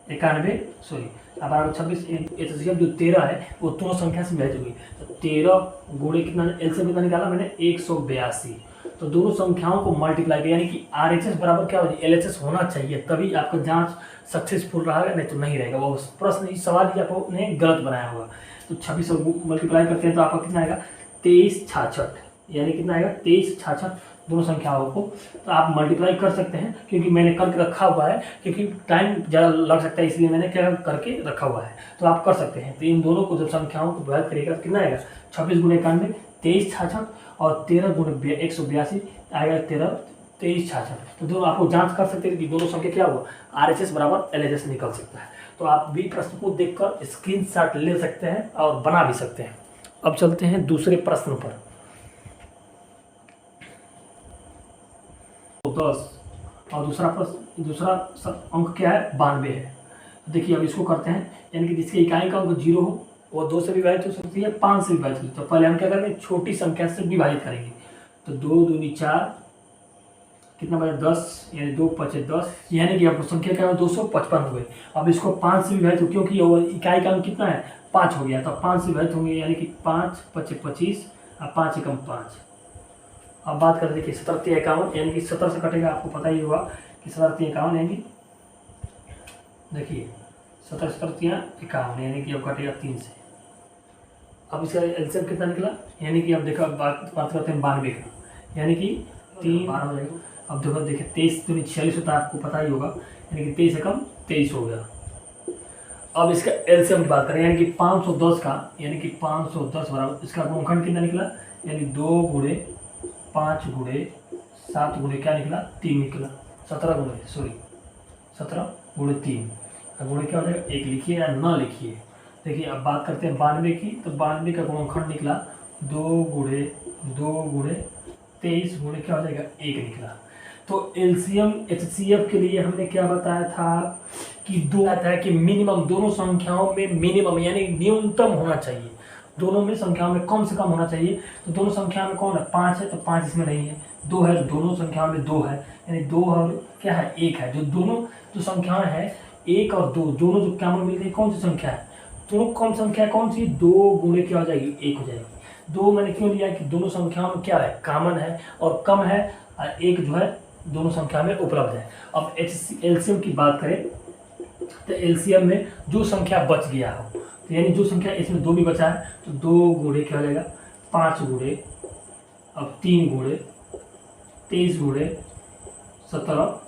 91, सॉरी अब 26, एचसीएफ जो 13 है वो दोनों संख्या से विभाजित होगी। तो 13 गुणे कितना, एलसीएम कितना निकाला मैंने 182। तो दोनों संख्याओं को मल्टीप्लाई किया, यानी कि आरएचएस बराबर क्या हो, एलएचएस होना चाहिए, तभी आपका जांच सक्सेसफुल रहेगा, नहीं तो नहीं रहेगा। वो प्रश्न इस सवाल ही आपने गलत बनाया होगा। तो 26 मल्टीप्लाई करते हैं तो आपका कितना आएगा 2366, यानी कितना आएगा 2366 दोनों संख्याओं को। तो आप मल्टीप्लाई कर सकते हैं, क्योंकि मैंने करके रखा हुआ है, क्योंकि टाइम ज़्यादा लग सकता है इसलिए मैंने क्या करके रखा हुआ है। तो आप कर सकते हैं। तो इन दोनों को जब संख्याओं को विभाजित करिएगा कितना आएगा 26 गुणे 91 2366 और 13 गुणे 182 आएगा 2366। तो दोनों आपको जांच कर सकते हैं कि दोनों संख्या क्या हुआ, आरएचएस बराबर एलएचएस निकल सकता है। तो आप भी प्रश्न को देखकर स्क्रीनशॉट ले सकते हैं और बना भी सकते हैं। अब चलते हैं दूसरे प्रश्न पर। 10 और दूसरा अंक क्या है 92 है। देखिए अब इसको करते हैं, यानी कि जिसके इकाई का अंक 0 हो वो 2 से विभाजित हो सकती है, 5 से विभाजित हो सकती है। तो पहले हम क्या करेंगे, छोटी संख्या से विभाजित करेंगे। तो 2 दूनी 4 कितना बचा 10, यानी 2 5 10, यानी कि आपको संख्या क्या है 255 हो गई। अब इसको 5 से विभाजित हो, क्योंकि इकाई का अंक कितना है 5 हो गया, तो 5 से विभाजित होंगे, यानी कि 5 5 25 और 5 एकम 5। अब बात करते देखिए 17 3 51, यानी कि 17 से कटेगा, आपको पता ही होगा कि 17 3 51, यानी कि देखिए 17 17 3 51, यानी कि अब कटेगा 3 से। अब इसका एलसीएम कितना निकला, यानी कि अब देखो बात करते हैं 92 का, यानी कि 3 12 हो जाएगा। अब देखो देखिए 23 दूनी 46 होता है, आपको पता ही होगा, यानी कि 23 एकम 23 हो गया। अब इसका एलसीएम की बात करें, यानी कि 510 का, यानी कि 510 बराबर इसका गुणनखंड कितना निकला, यानी 2 गुणे 5 गुणे 7 गुणे क्या निकला 3 निकला, 17 गुणे 3, गुणे क्या हो जाएगा 1 लिखिए या न लिखिए। देखिए अब बात करते हैं 92 की, तो 92 का गुणनखंड निकला 2 गुणे 23 गुणे क्या हो जाएगा 1 निकला। तो एलसीएम एचसीएफ के लिए हमने क्या बताया था कि 2 आता है कि मिनिमम दोनों संख्याओं में मिनिमम यानी न्यूनतम होना चाहिए, दोनों में संख्याओं में कम से कम होना चाहिए। तो दोनों संख्या में कौन है 5 है, तो 5 इसमें नहीं है, 2 है, दोनों संख्याओं में 2 है, यानी 2 और क्या है 1 है। जो दोनों जो संख्याएं हैं 1 और 2 दोनों जो कॉमन मिलती है कौन सी संख्या है, दोनों कम संख्या कौन सी 2 गुणे क्या हो जाएगी 1 हो जाएगी। 2 मैंने क्यों लिया कि दोनों संख्याओं में क्या है कॉमन है और कम है, और 1 जो है दोनों संख्या में उपलब्ध है। अब एलसीएम की बात करें तो एलसीएम में जो संख्या बच गया हो, तो यानी जो संख्या इसमें 2 भी बचा है, तो 2 गुणे क्या हो जाएगा 5 गुणे, अब 3 गुणे 23 गुणे 17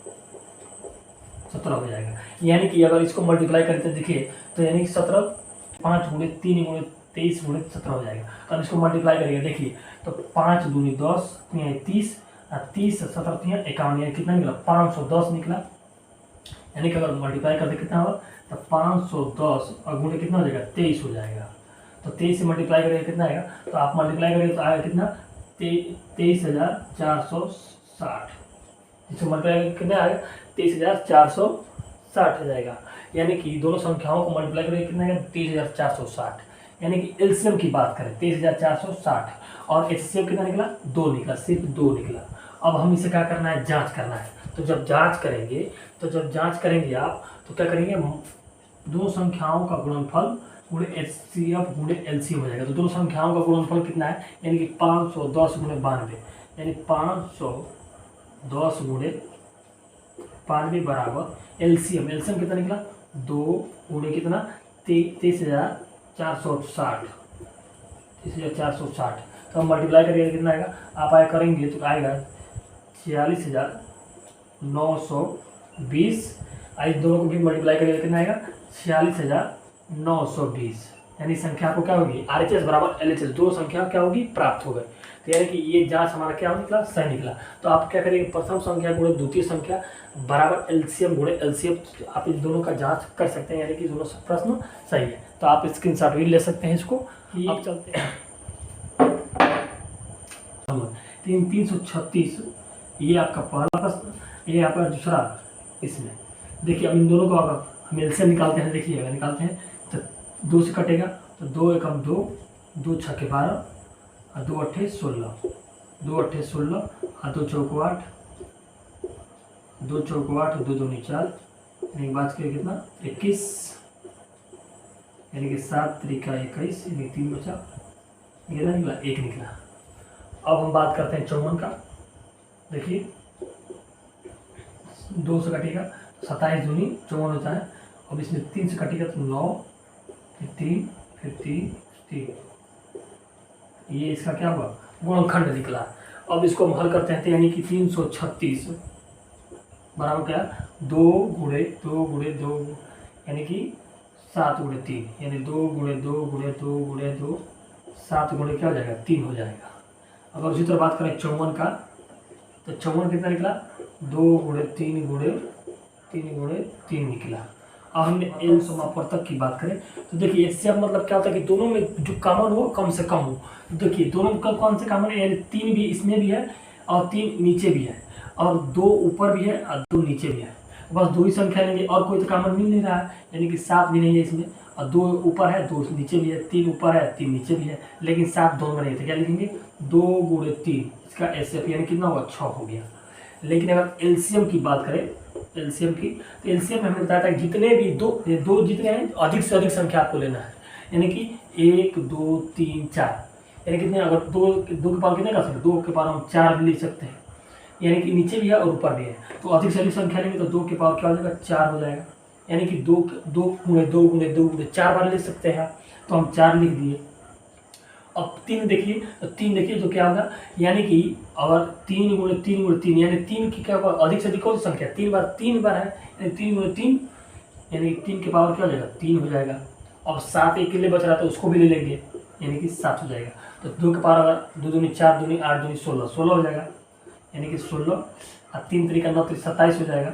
हो जाएगा। यानी कि अगर इसको मल्टीप्लाई करें तो देखिए, तो यानी कि 17 5 गुणे 3 गुणे 23 गुणे 17 हो जाएगा। अब इसको मल्टीप्लाई करिएगा देखिए, तो 5 दूनी 10 30 और 30 17 51, यानी कितना निकला 510 निकला। यानी कि अगर मल्टीप्लाई करते कितना होगा, तो 510 और गुणे कितना हो जाएगा 23 हो जाएगा। तो 23 से मल्टीप्लाई करेंगे कितना आएगा, तो आप मल्टीप्लाई करेंगे तो आएगा कितना 23,460। इससे मल्टीप्लाई कितना आएगा 23,460 हो जाएगा। यानी कि दोनों संख्याओं को मल्टीप्लाई करेंगे कितना आएगा 23,460। यानी कि एलसीएम की बात करें 23,460 और एचसीएफ कितना निकला 2 निकला, सिर्फ 2 निकला। अब हम इसे क्या करना है, जांच करना है। तो जब जांच करेंगे आप तो क्या करेंगे, दो संख्याओं का गुणनफल गुणे एचसीएफ गुणे एलसीएम हो जाएगा। तो दोनों संख्याओं का गुणनफल कितना है, यानी कि 510 गुणे 92, यानी 510 गुणे 92 बराबर एलसीएम कितना निकला 2 गुणे कितना 23,460। तो हम मल्टीप्लाई करिएगा कितना आएगा, आप आए करेंगे तो आएगा 46,920। इस दोनों को भी मल्टीप्लाई करिएगा कितना आएगा 46,920। यानी संख्या आपको क्या होगी, RHS बराबर LHS, दो संख्या क्या होगी प्राप्त हो गए। तो यानी कि ये जांच हमारा क्या निकला, सही निकला। तो आप क्या करेंगे, प्रथम संख्या गुणे द्वितीय संख्या बराबर एलसीएम गुणे एलसीएम, आप इन दोनों का जांच कर सकते हैं, यानी कि दोनों प्रश्न सही है। तो आप स्क्रीनशॉट भी ले सकते हैं इसको। अब चलते हैं 336, ये आपका पहला प्रश्न, ये आपका दूसरा। इसमें देखिए अब इन दोनों को अगर हम एलसीएम निकालते हैं, देखिए निकालते हैं तो 2 से कटेगा तो 2 एकम 2, 2 छक्के 12 और 2 अट्ठे 16, 2 अट्ठे 16 और 2 चौको 8, 2 चौको 8 और 2 दूनी 4, यानी बात करें कितना 21, यानी कि 7 त्रिका 21, यानी 3 बचा, ये निकला 1 निकला। अब हम बात करते हैं 54 का। देखिए 2 से कटेगा 27 दूनी 54 होता है। अब इसमें 3 से कटेगा तो 9, फिर 3, फिर 3, 3, ये इसका क्या हुआ गुणनखंड निकला। अब इसको हम हल करते हैं तो यानी कि 336 बराबर क्या 2 गुणे 2 गुणे 2, यानी कि 7 गुणे 3, यानी 2 गुणे 2 गुणे 2 गुणे 2, 7 गुणे क्या हो जाएगा 3 हो जाएगा। अगर उसी तरह बात करें 54 का तो 54 कितना निकला 2 गुणे 3 गुणे 3 गुणे 3 निकला। अब हमने एल समापवर्तक की बात करें तो देखिए इससे अब मतलब क्या होता है कि दोनों में जो कॉमन हो कम से कम हो। तो देखिए दोनों का कौन से कॉमन है, यानी 3 भी इसमें भी है और 3 नीचे भी है और 2 ऊपर भी है और 2 नीचे भी है। बस 2 ही संख्या लेंगे और कोई तो कॉमन मिल नहीं रहा है, यानी कि 7 भी नहीं है इसमें और 2 ऊपर है 2 नीचे भी है, 3 ऊपर है 3 नीचे भी है, लेकिन 7 दोनों में नहीं थे। क्या लिखेंगे 2 गुणे 3, इसका एसएफ यानी कितना हुआ 6 हो गया। लेकिन अगर एलसीएम की बात करें एलसीएम की तो एलसीएम में हमें बताया था जितने भी दो जितने हैं अधिक से अधिक संख्या आपको लेना है, यानी कि 1 2 3 4, यानी कितने अगर 2 के पावर कितने कर सकते हैं 2 के पावर हम 4 भी ले सकते हैं, यानी कि नीचे भी है और ऊपर भी है। तो अधिक से अधिक संख्या लेंगे तो 2 के पावर क्या हो जाएगा 4 हो जाएगा, यानी कि 2 गुणे 2 गुणे 2 गुणे 4 बार ले सकते हैं। तो हम 4 लिख दिए। अब 3 देखिए तो क्या होगा, यानी कि अगर 3 गुणे 3 गुणे 3, यानी 3 की क्या होगा अधिक से अधिक कौन सी संख्या 3 बार है, यानी 3 गुणे 3, यानी 3 के पावर क्या हो जाएगा 3 हो जाएगा। अब 7 एक के लिए बच रहा तो उसको भी ले लेंगे, यानी कि 7 हो जाएगा। तो 2 के पावर अगर 2 दूनी 4 दूनी 8 दूनी 16 हो जाएगा, यानी कि 16 और 3 तरीका 9 27 हो जाएगा,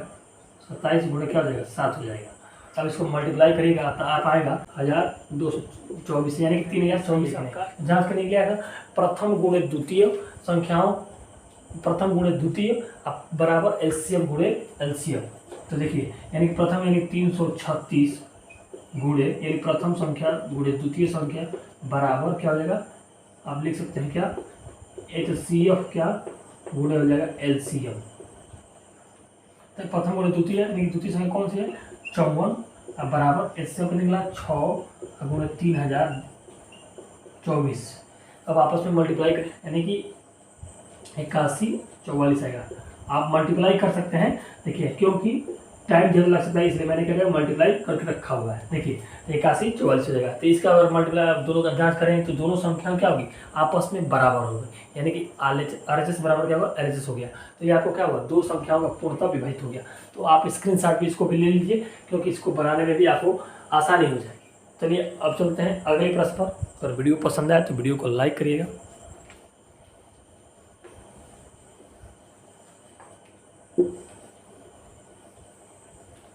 27 गुणे क्या हो जाएगा 7 हो जाएगा। अब इसको मल्टीप्लाई करिएगा तो आप आएगा 1224, यानी कि 3024 का जांच करने के लिए आएगा प्रथम गुणे द्वितीय संख्याओं, प्रथम गुणे द्वितीय बराबर एलसीएम गुणे एलसीएम। तो देखिए यानी कि प्रथम यानी 336 गुणे यानी प्रथम संख्या गुणे द्वितीय संख्या बराबर क्या हो जाएगा, आप लिख सकते हैं क्या एचसीएफ क्या गुणे हो जाएगा एलसीएम। तो प्रथम गुणे द्वितीय यानी द्वितीय संख्या कौन सी है 54 बराबर एचसीएफ का निकला 6 गुणे 3024। अब आपस में मल्टीप्लाई कर यानी कि 8144 आएगा। आप मल्टीप्लाई कर सकते हैं, देखिए क्योंकि टाइम ज़्यादा लग सकता है इसलिए मैंने क्या मल्टीप्लाई करके रखा हुआ है। देखिए 8144 हो जाएगा। तो इसका अगर मल्टीप्लाई आप दोनों का जांच करें तो दोनों संख्या क्या होगी आपस में बराबर होगी, यानी कि RHS बराबर क्या होगा LHS हो गया। तो ये आपको क्या हुआ दो संख्याओं का पूर्णतः विभाजित हो गया। तो आप स्क्रीनशॉट भी इसको भी ले लीजिए क्योंकि इसको बनाने में भी आपको आसानी हो जाएगी। चलिए अब चलते हैं अगले प्रश्न पर। अगर वीडियो पसंद आए तो वीडियो को लाइक करिएगा।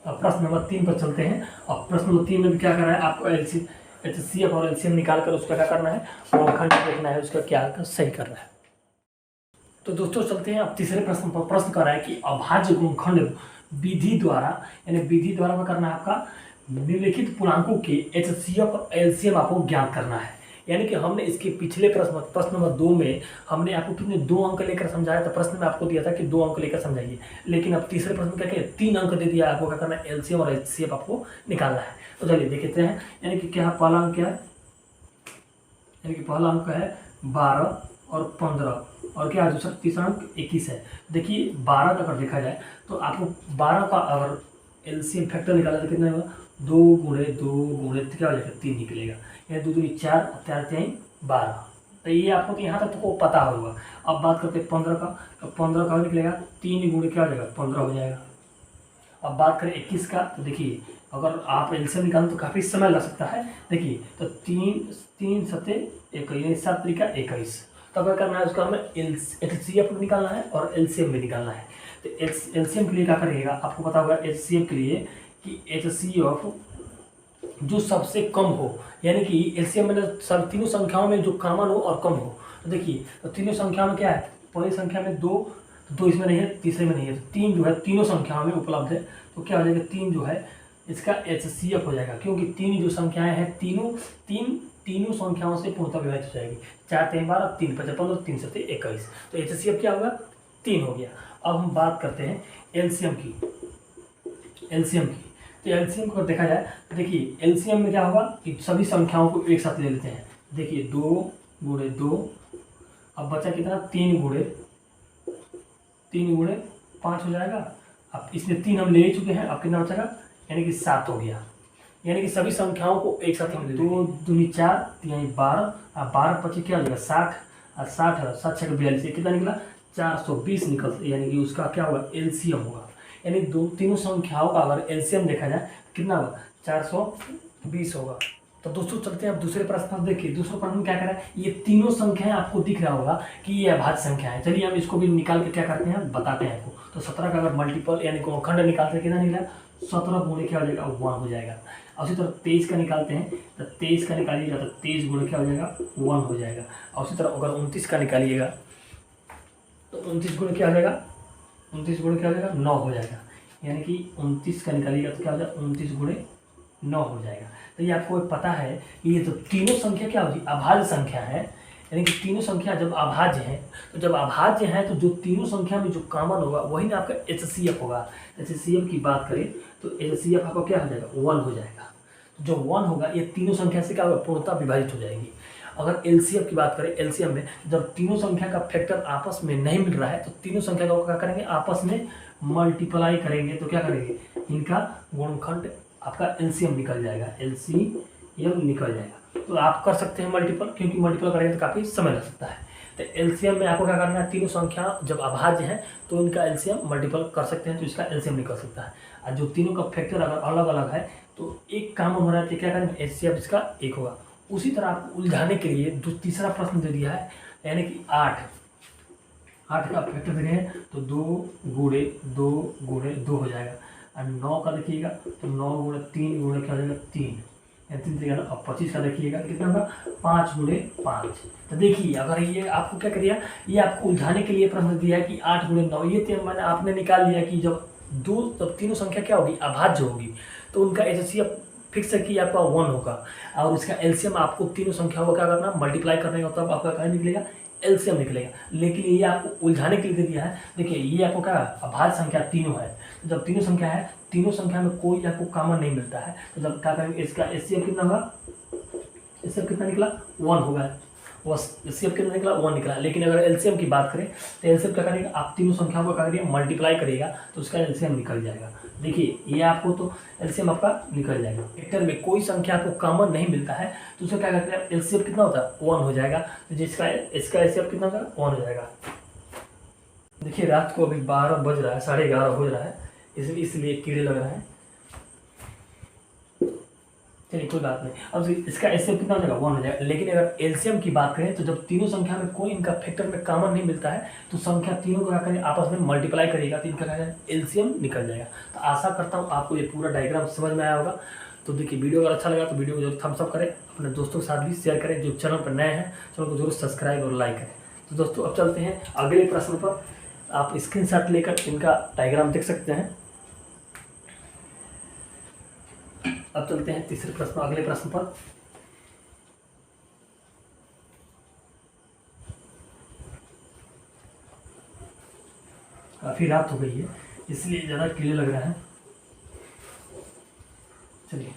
अब प्रश्न नंबर 3 पर चलते हैं। अब प्रश्न नंबर 3 में भी क्या करना है आपको HCF और LCM निकाल कर उसका क्या करना है गुणनखंड देखना है, उसका क्या सही करना है। तो दोस्तों चलते हैं अब तीसरे प्रश्न पर। प्रश्न कर रहा है कि अभाज्य गुणनखंड विधि द्वारा, यानी विधि द्वारा में करना है आपका निम्नलिखित पूर्णांकों के एचसीएफ और एलसीएम आपको ज्ञात करना है। यानी कि हमने इसके पिछले प्रश्न नंबर 2 में हमने आपको कितने 2 अंक लेकर समझाया था। प्रश्न में आपको दिया था कि 2 अंक लेकर समझाइए, लेकिन अब तीसरे प्रश्न क्या किया 3 अंक दे दिया आपको क्या करना है एलसीएम और एचसीएफ आपको निकालना है। तो चलिए देखते हैं। यानी कि क्या पहला अंक क्या है, यानी कि पहला अंक है 12 और 15 और क्या दूसरा तीसरा अंक 21 है। देखिए 12 का अगर देखा जाए तो आपको 12 का अगर एलसीएम फैक्टर निकाला तो कितना होगा 2 गुणे 2 गुणे क्या हो जाएगा 3 निकलेगा। यानी 2 दूनी 4 4 3 12। तो ये आपको तो यहाँ तक तो पता होगा। अब बात करते हैं 15 का, तो 15 का निकलेगा 3 गुणे क्या हो जाएगा 15 हो जाएगा। अब बात करें 21 का, तो देखिए अगर आप एलसीएम निकालें तो काफ़ी समय लग सकता है। देखिए तो 3 सत्ते 21 7 तरीका 21। तो अगर करना है उसका हमें एचसीएफ निकालना है और एलसीएम भी निकालना है। तो एलसीएम के लिए क्या करिएगा आपको पता होगा एचसीएफ के लिए कि एचसीएफ जो सबसे कम हो, यानी कि एलसीएम में सब तीनों संख्याओं में जो कॉमन हो और कम हो। तो देखिए तो तीनों संख्याओं में क्या है, पहली संख्या में 2, तो 2 इसमें नहीं है, तीसरे में नहीं है, तो 3 जो है तीनों संख्याओं में उपलब्ध है। तो क्या हो जाएगा 3 जो है इसका एचसीएफ हो जाएगा, क्योंकि 3 जो संख्याएं हैं तीनों संख्याओं से पूर्णतः विभाजित हो जाएगी। 4 3 12 3 5 15 3 7 21। तो एचसीएफ क्या होगा 3 हो गया। अब हम बात करते हैं एलसीएम की। तो एलसीएम को देखा जाए तो देखिए एलसीएम में क्या होगा कि सभी संख्याओं को एक साथ ले लेते हैं। देखिए 2 गुणे 2, अब बचा कितना 3 गुणे 5 हो जाएगा। अब इसमें 3 हम ले ही चुके हैं, अब कितना बचेगा यानी कि 7 हो गया। यानी कि सभी संख्याओं को एक साथ हम 2 दूनी 4 3 12 और 12 25 क्या हो जाएगा 60 और 60 7 6 42 कितना निकला 420 निकल, यानी कि उसका क्या होगा एलसीएम होगा। यानी तीनों संख्याओं का अगर एलसीएम देखा जाए कितना होगा 420 होगा। तो दोस्तों चलते हैं अब दूसरे प्रश्न पर। देखिए दूसरे प्रश्न में क्या करा है, ये तीनों संख्याएं आपको दिख रहा होगा कि ये अभाज्य संख्या है। चलिए हम इसको भी निकाल के क्या करते हैं बताते हैं आपको। तो 17 का अगर मल्टीपल यानी खंड निकालते हैं कितना निकला 17 गुणे क्या हो जाएगा 1 हो जाएगा। उसी तरह 23 का निकालते हैं तो 23 का निकालिएगा तो 23 गुणे क्या हो जाएगा 1 हो जाएगा। और उसी तरह अगर 29 का निकालिएगा तो 29 गुणे क्या हो जाएगा 29 गुणे क्या हो जाएगा 9 हो जाएगा। यानी कि 29 का निकालिएगा तो क्या हो जाएगा 29 गुणे 9 हो जाएगा। तो ये आपको पता है कि ये तो तीनों संख्या क्या होगी अभाज्य संख्या है। यानी कि तीनों संख्या जब अभाज्य है, तो जब अभाज्य है तो जो तीनों संख्या में जो कॉमन होगा वही ना आपका एचसीएफ होगा। एचसीएफ की बात करें तो एचसीएफ आपका क्या हो जाएगा 1 हो जाएगा। तो जो 1 होगा ये तीनों संख्या से क्या होगा पूर्णतः विभाजित हो जाएगी। अगर एलसीएफ की बात करें, एलसीएम में जब तीनों संख्या का फैक्टर आपस में नहीं मिल रहा है तो तीनों संख्या का क्या करेंगे आपस में मल्टीप्लाई करेंगे। तो क्या करेंगे इनका गुणनखंड आपका एलसीएम निकल जाएगा, एलसीएम निकल जाएगा। तो आप कर सकते हैं मल्टीपल, क्योंकि मल्टीपल करेंगे तो काफ़ी समय लग सकता है। तो एलसीएम में आपको क्या करना है तीनों संख्या जब अभाज्य है तो इनका एलसीएम मल्टीपल कर सकते हैं, तो इसका एलसीएम निकल सकता है। और जो तीनों का फैक्टर अगर अलग अलग है तो एक कॉमन हो रहा है तो क्या करेंगे एचसीएफ इसका 1 होगा। उसी तरह आपको उलझाने के लिए जो तीसरा प्रश्न दे दिया है, यानी कि 8 का फैक्टर दे रहे हैं तो 2 गुणे 2 हो जाएगा। और 9 का देखिएगा तो 9 गुणे 3 गुणे क्या हो जाएगा 3, यानी 3 देगा। अब 25 का देखिएगा कितना होगा 5 गुणे 5। तो देखिए अगर ये आपको क्या करिए, ये आपको उलझाने के लिए प्रश्न दिया है कि 8 गुणे 9, ये तो मैंने आपने निकाल लिया कि जब तीनों संख्या क्या होगी अभाज्य होगी तो उनका एचसीएफ फिक्स है कि आपका 1 होगा। और इसका एलसीएम आपको तीनों संख्याओं को क्या करना मल्टीप्लाई करने का, तब आपका क्या निकलेगा एलसीएम निकलेगा। लेकिन ये आपको उलझाने के लिए दे दिया है। देखिए ये आपको क्या अभाज्य संख्या तीनों है, तो जब तीनों संख्या है तीनों संख्या में कोई आपको कॉमन नहीं मिलता है तो जब क्या करेंगे इसका एचसीएफ कितना होगा, एचसीएफ कितना निकला 1 होगा। एचसीएफ कितना निकला 1 निकला। लेकिन अगर एलसीएम की बात करें तो एलसीएम क्या करेगा आप तीनों संख्याओं को क्या करिए मल्टीप्लाई करिएगा तो उसका एलसीएम निकल जाएगा। देखिए ये आपको तो एलसीएम आपका निकल जाएगा। वेक्टर में कोई संख्या आपको कॉमन नहीं मिलता है तो उसका क्या करते हैं एलसीएम कितना होता है 1 हो जाएगा। तो जिसका इसका एलसीएम कितना होगा 1 हो जाएगा। देखिए रात को अभी 12 बज रहा है, 11:30 हो रहा है, इसलिए कीड़े लग रहे हैं। चलिए कोई बात नहीं। अब इसका एलसीएम कितना हो जाएगा 1 हो जाएगा। लेकिन अगर एलसीएम की बात करें तो जब तीनों संख्या में कोई इनका फैक्टर में कॉमन नहीं मिलता है तो संख्या तीनों को क्या करें आपस में मल्टीप्लाई करेगा तो इनका क्या एलसीएम निकल जाएगा। तो आशा करता हूँ आपको ये पूरा डायग्राम समझ में आया होगा। तो देखिए वीडियो अगर अच्छा लगा तो वीडियो को जरूर थम्स अप करें, अपने दोस्तों के साथ भी शेयर करें। जो चैनल पर नए हैं चैनल को जरूर सब्सक्राइब और लाइक करें। तो दोस्तों अब चलते हैं अगले प्रश्न पर। आप स्क्रीनशॉट लेकर इनका डायग्राम देख सकते हैं। अब चलते हैं तीसरे प्रश्न, अगले प्रश्न पर। काफी रात हो गई है इसलिए ज़्यादा क्लियर लग रहा है। चलिए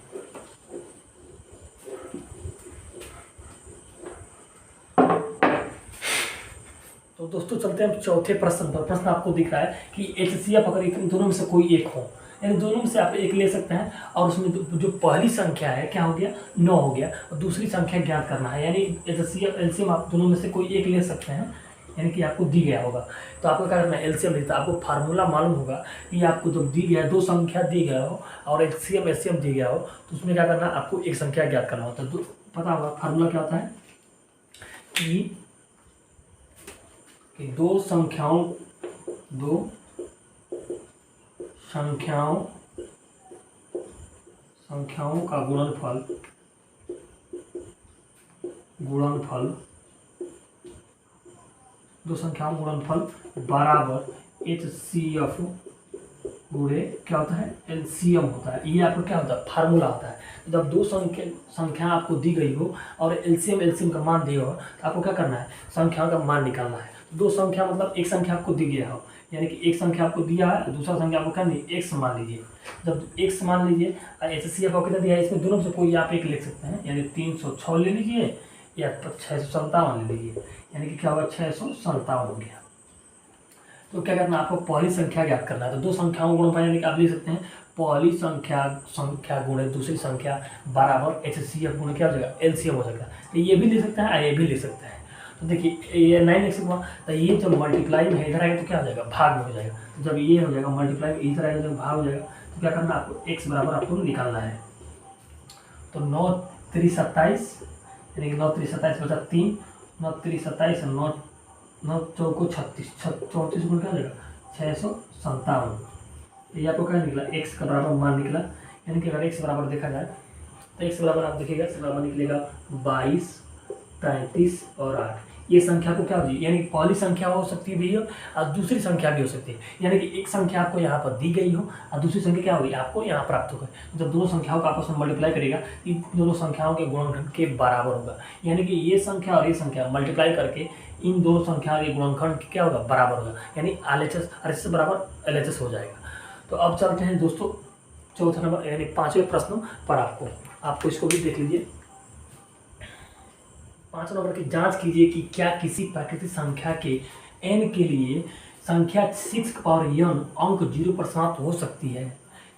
तो दोस्तों चलते हैं चौथे प्रश्न पर। प्रश्न आपको दिख रहा है कि HCF अगर इन दोनों में से कोई एक हो, यानी दोनों में से आप एक ले सकते हैं और उसमें जो पहली संख्या है क्या हो गया 9 हो गया और दूसरी संख्या ज्ञात करना है, यानी HCF LCM आप दोनों में से कोई एक ले सकते हैं, यानी कि आपको दी गया होगा। तो आपको क्या करना है LCM लिखता है, आपको फार्मूला मालूम होगा कि आपको जब दी गया दो संख्या दी गया हो और HCM LCM दी गया हो तो उसमें क्या करना है आपको एक संख्या ज्ञात करना होता है। तो पता होगा फार्मूला क्या होता है कि दो संख्याओं का गुणनफल दो संख्याओं गुणनफल बराबर HCF गुणे क्या होता है LCM होता है। ये आपको क्या होता है फार्मूला होता है। जब दो संख्या आपको दी गई हो और LCM का मान दिया हो तो आपको क्या करना है संख्याओं का मान निकालना है। दो संख्या मतलब एक संख्या आपको दी गया हो, यानी कि एक संख्या आपको दिया है दूसरा संख्या आपको क्या नहीं x मान लीजिए। जब x मान लीजिए HCF को कितना दिया है इसमें दोनों से कोई आप एक लिख सकते हैं, यानी 306 ले लीजिए या 657 ले लीजिए, यानी कि क्या होगा 657 हो गया। तो क्या करना है आपको पहली संख्या ज्ञात करना है। तो दो संख्याओं गुणनफल यानी कि आप लिख सकते हैं पहली संख्या गुणे दूसरी संख्या बराबर HCF गुणे क्या हो जाएगा LCM हो जाएगा। तो ये भी ले सकते हैं ये भी ले सकते हैं। तो देखिए ये 9 लिख सकते हैं, तो ये जब मल्टीप्लाई में इधर आएगा तो क्या हो जाएगा भाग में हो जाएगा। तो जब ये हो जाएगा मल्टीप्लाई में इधर आएगा जब भाग हो जाएगा तो क्या करना है आपको x बराबर आपको निकालना है। तो 9 3 27 यानी कि 9 3 27 बचा 3 9 3 27 9 9 चौको 36 34 गुण क्या हो जाएगा 657। ये आपको क्या निकला x का बराबर मान निकला, यानी कि अगर x बराबर देखा जाए तो x बराबर आप देखिएगा x बराबर निकलेगा 22 33 और 8। ये संख्या को क्या होगी यानी पहली संख्या हो सकती है भी और दूसरी संख्या भी हो सकती है, यानी कि एक संख्या आपको यहाँ पर दी गई हो और दूसरी संख्या क्या होगी आपको यहाँ प्राप्त होगा। जब दोनों संख्याओं का आपस में मल्टीप्लाई करेगा इन दोनों संख्याओं के गुणनखंड के बराबर होगा, यानी कि ये संख्या और ये संख्या मल्टीप्लाई करके इन दोनों संख्याओं के गुणनखंड क्या होगा बराबर होगा, यानी RHS बराबर LHS हो जाएगा। तो अब चलते हैं दोस्तों चौथा नंबर यानी 5वें प्रश्न पर। आपको इसको भी देख लीजिए। 5 नंबर की जांच कीजिए कि क्या किसी प्राकृतिक संख्या के n के लिए संख्या 6 की पावर n अंक 0 पर समाप्त हो सकती है।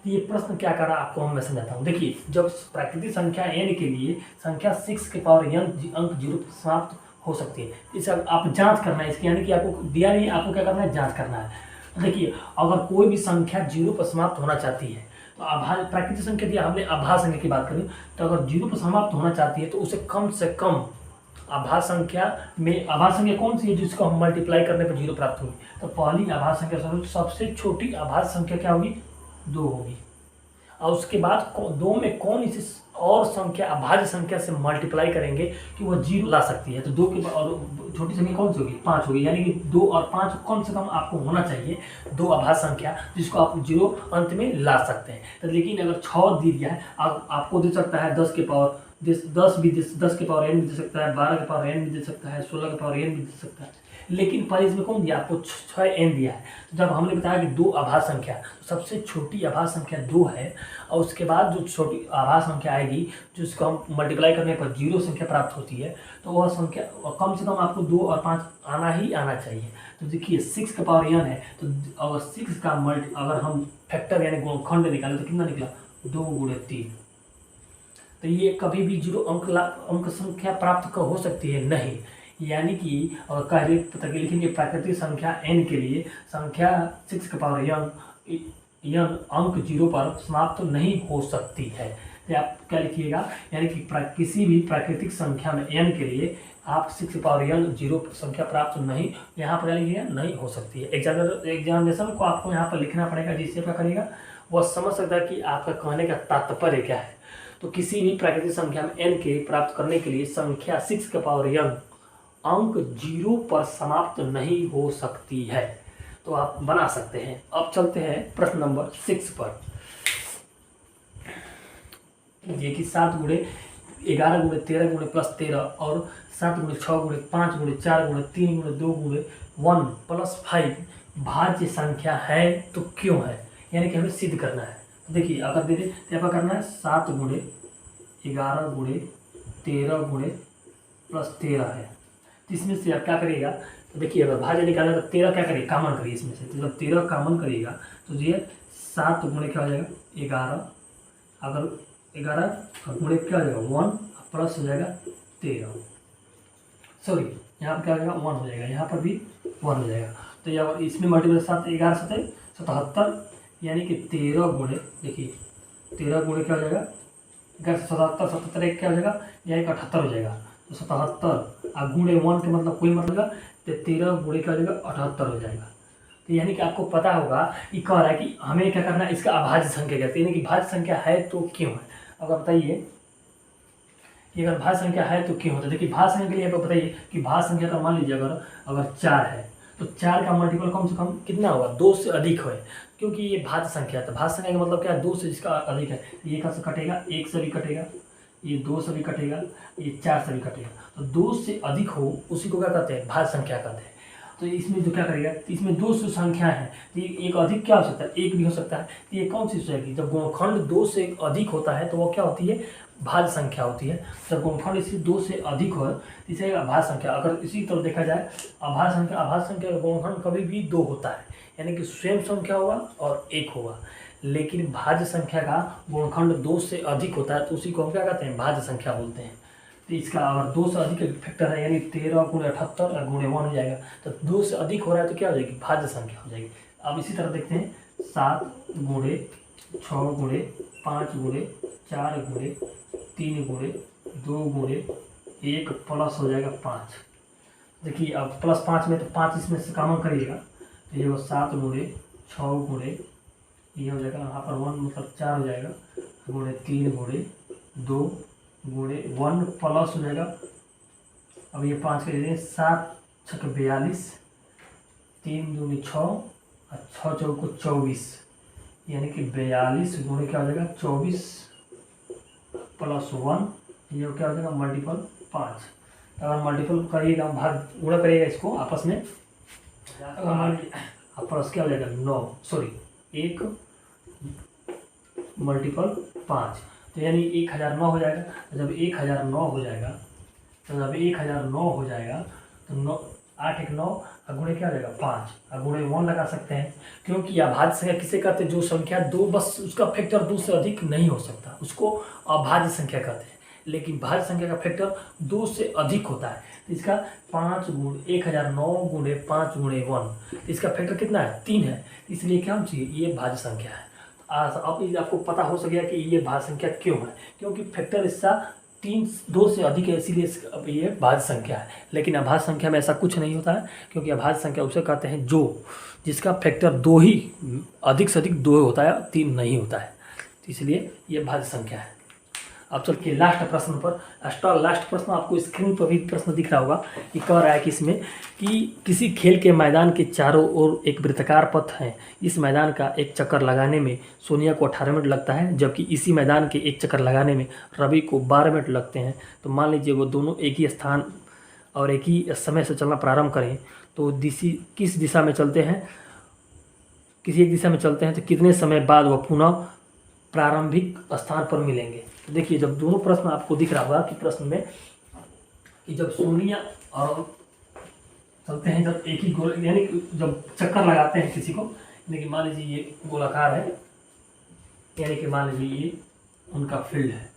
तो ये प्रश्न क्या कर रहा है आपको मैं समझाता हूँ। देखिए जब प्राकृतिक संख्या n के लिए संख्या 6 की पावर n अंक 0 पर समाप्त हो सकती है, इसे आप जांच करना है इसकी, यानी कि आपको दिया नहीं आपको क्या करना है जांच करना है। देखिए अगर कोई भी संख्या 0 पर समाप्त होना चाहती है तो आभाज्य प्राकृतिक संख्या दिया हमने आभाज्य संख्या की बात करें तो अगर 0 पर समाप्त होना चाहती है तो उसे कम से कम आभाज्य संख्या कौन सी है जिसको हम मल्टीप्लाई करने पर 0 प्राप्त होगी। तो पहली आभाज्य संख्या सबसे छोटी आभाज्य संख्या क्या होगी 2 होगी, और उसके बाद 2 में कौन सी और संख्या अभाज्य संख्या से मल्टीप्लाई करेंगे कि वो 0 ला सकती है। तो 2 के और छोटी संख्या कौन सी होगी 5 होगी, यानी कि 2 और 5 कम से कम आपको होना चाहिए 2 अभाज्य संख्या जिसको आप 0 अंत में ला सकते हैं। तो लेकिन अगर 6 दे दिया है आपको दे सकता है 10 के पावर 10 के पावर n भी दे सकता है, 12 के पावर n भी दे सकता है, 16 के पावर n भी दे सकता है, लेकिन पर इसमें कौन दिया आपको 6n दिया है। तो जब हमने बताया कि 2 अभाज्य संख्या तो सबसे छोटी अभाज्य संख्या 2 है और उसके बाद जो छोटी आभाज्य संख्या आएगी जिसको हम मल्टीप्लाई करने पर 0 संख्या प्राप्त होती है, तो वह संख्या कम से कम आपको 2 और 5 आना ही आना चाहिए। तो देखिए 6 का पावर n है तो अगर 6 का अगर हम फैक्टर यानी गुणनखंड निकालें तो कितना निकला 2 गुणे 3। तो ये कभी भी 0 अंक संख्या प्राप्त हो सकती है नहीं, यानी कि और कार्य लिखेंगे प्राकृतिक संख्या n के लिए संख्या 6 का पावर n अंक 0 पर समाप्त नहीं हो सकती है। तो आप क्या लिखिएगा यानी कि किसी भी प्राकृतिक संख्या में n के लिए आप 6 की पावर n 0 संख्या प्राप्त नहीं यहाँ पर लिखिएगा नहीं हो सकती है। एग्जामिनेशन को आपको यहाँ पर लिखना पड़ेगा, जिससे क्या करेगा वह समझ सकता है कि आपका कहने का तात्पर्य क्या है। तो किसी भी प्राकृतिक संख्या में n के प्राप्त करने के लिए संख्या 6 का पावर n अंक 0 पर समाप्त नहीं हो सकती है। तो आप बना सकते हैं। अब चलते हैं प्रश्न नंबर 6 पर। कीजिए कि 7 गुणे 11 गुणे 13 गुणे प्लस 13 और 7 गुणे 6 गुणे 5 गुणे 4 गुणे 3 गुणे 2 गुणे 1 प्लस 5 भाज्य संख्या है तो क्यों है, यानी कि हमें सिद्ध करना है। तो देखिए अगर दे दे तो यहाँ करना है 7 गुणे 11 गुणे 13 गुणे प्लस 13 है। तो इसमें से आप क्या करिएगा, तो देखिए अगर भाज्य निकालना तो 13 क्या करिए कॉमन करिए इसमें से, तो जब 13 कॉमन करिएगा तो ये 7 गुणे क्या हो जाएगा 11, अगर 11 गुणे क्या हो जाएगा 1 प्लस हो जाएगा 13, सॉरी यहाँ पर क्या हो जाएगा 1 हो जाएगा, यहाँ पर भी 1 हो जाएगा। तो यहाँ इसमें मल्टीपल 7 11 7 77, यानी कि 13 गुणे देखिए 13 गुणे क्या हो जाएगा 77 77 एक क्या हो जाएगा या 78 हो जाएगा। तो 77 और गुणे 1 के मतलब कोई मतलब तो 13 गुणे क्या हो जाएगा 78 हो जाएगा। तो यानी कि आपको पता होगा कि कह रहा है कि हमें क्या करना है, इसका अभाज्य संख्या कहते हैं, यानी कि भाज्य संख्या है तो क्यों है। अगर बताइए कि अगर भाज्य संख्या है तो क्यों होता है। देखिए भाज्य संख्या के लिए आपको बताइए कि भाज्य संख्या का मान लीजिए अगर 4 है तो 4 का मल्टीपल कम से कम कितना होगा 2 से अधिक है, क्योंकि ये भाज्य संख्या है। तो भाज्य संख्या का मतलब क्या है 2 से जिसका अधिक है, ये कहाँ से कटेगा 1 से भी कटेगा, ये 2 से भी कटेगा, ये 4 से भी कटेगा। तो 2 से अधिक हो उसी को क्या कहते हैं भाज्य संख्या कहते हैं। तो इसमें जो क्या करेगा, इसमें 2 संख्या है तो एक अधिक क्या हो सकता है, एक भी हो सकता है। तो ये कौन सी जाएगी, जब गुणनखंड 2 से अधिक होता है तो वो क्या होती है भाज्य संख्या होती है। जब गुणनखंड इसी 2 से अधिक हो तो इसे अभाज्य संख्या। अगर इसी तरह देखा जाए अभाज्य संख्या का गुणनखंड कभी भी 2 होता है, यानी कि स्वयं संख्या होगा और 1 होगा। लेकिन भाज्य संख्या का गुणनखंड 2 से अधिक होता है तो उसी को हम क्या कहते हैं भाज्य संख्या बोलते हैं। तो इसका अगर 2 से अधिक फैक्टर है यानी 13 गुणे 78 गुणे 1 हो जाएगा। तो 2 से अधिक हो रहा है तो क्या हो जाएगी भाज्य संख्या हो जाएगी। अब इसी तरह देखते हैं 7 गुणे 6 गुणे 5 गुणे 4 गुणे 3 गुणे 2 गुणे 1 प्लस हो जाएगा 5। देखिए अब प्लस 5 में तो 5 इसमें से कॉमन करिएगा तो ये 7 गुणे 6 गुणे ये हो जाएगा यहाँ पर 1 मतलब 4 हो जाएगा गुणे 3 गुणे 2 गुणे 1 प्लस हो जाएगा। अब ये 5 के लिए 7 6 42 3 दूनी 6 और 6 चौको 24, यानी कि 42 गुणे क्या हो जाएगा 24 प्लस 1, ये क्या हो जाएगा मल्टीपल 5। अगर मल्टीपल करिएगा भाग गुणा करिएगा इसको आपस में, प्लस क्या हो जाएगा 9 सॉरी 1 मल्टीपल 5, तो यानी 1009 हो जाएगा। जब 1009 हो जाएगा तो 9 8 1 9 गुणे क्या हो जाएगा 5 और गुणे 1 लगा सकते हैं, क्योंकि अभाज्य संख्या किसे कहते हैं जो संख्या 2 बस उसका फैक्टर 2 से अधिक नहीं हो सकता उसको अभाज्य संख्या कहते हैं। लेकिन भाज्य संख्या का फैक्टर 2 से अधिक होता है। तो इसका 5 गुणे 1009 गुणे 5 गुणे 1 इसका फैक्टर कितना है 3 है, इसलिए क्या होना चाहिए ये भाज्य संख्या है। अब आपको पता हो सकेगा कि ये भाज्य संख्या क्यों है, क्योंकि फैक्टर इसका 2 से अधिक है इसीलिए ये भाज्य संख्या है। लेकिन अभाज्य संख्या में ऐसा कुछ नहीं होता है, क्योंकि अभाज्य संख्या उसे कहते हैं जिसका फैक्टर 2 ही अधिक से अधिक 2 होता है 3 नहीं होता है, तो इसलिए ये भाज्य संख्या है। अब चल के लास्ट प्रश्न पर लास्ट प्रश्न आपको स्क्रीन पर भी प्रश्न दिख रहा होगा कि कह रहा है कि इसमें कि किसी खेल के मैदान के चारों ओर एक वृत्ताकार पथ है, इस मैदान का एक चक्कर लगाने में सोनिया को 18 मिनट लगता है, जबकि इसी मैदान के एक चक्कर लगाने में रवि को 12 मिनट लगते हैं। तो मान लीजिए वो दोनों एक ही स्थान और एक ही समय से चलना प्रारंभ करें तो किस दिशा में चलते हैं, किसी एक दिशा में चलते हैं तो कितने समय बाद वह पुनः प्रारंभिक स्थान पर मिलेंगे। तो देखिए जब दोनों प्रश्न आपको दिख रहा होगा कि प्रश्न में कि जब सोनिया और चलते हैं जब एक ही गोल यानी जब चक्कर लगाते हैं किसी को, यानी कि मान लीजिए ये गोलाकार है, यानी कि मान लीजिए ये उनका फील्ड है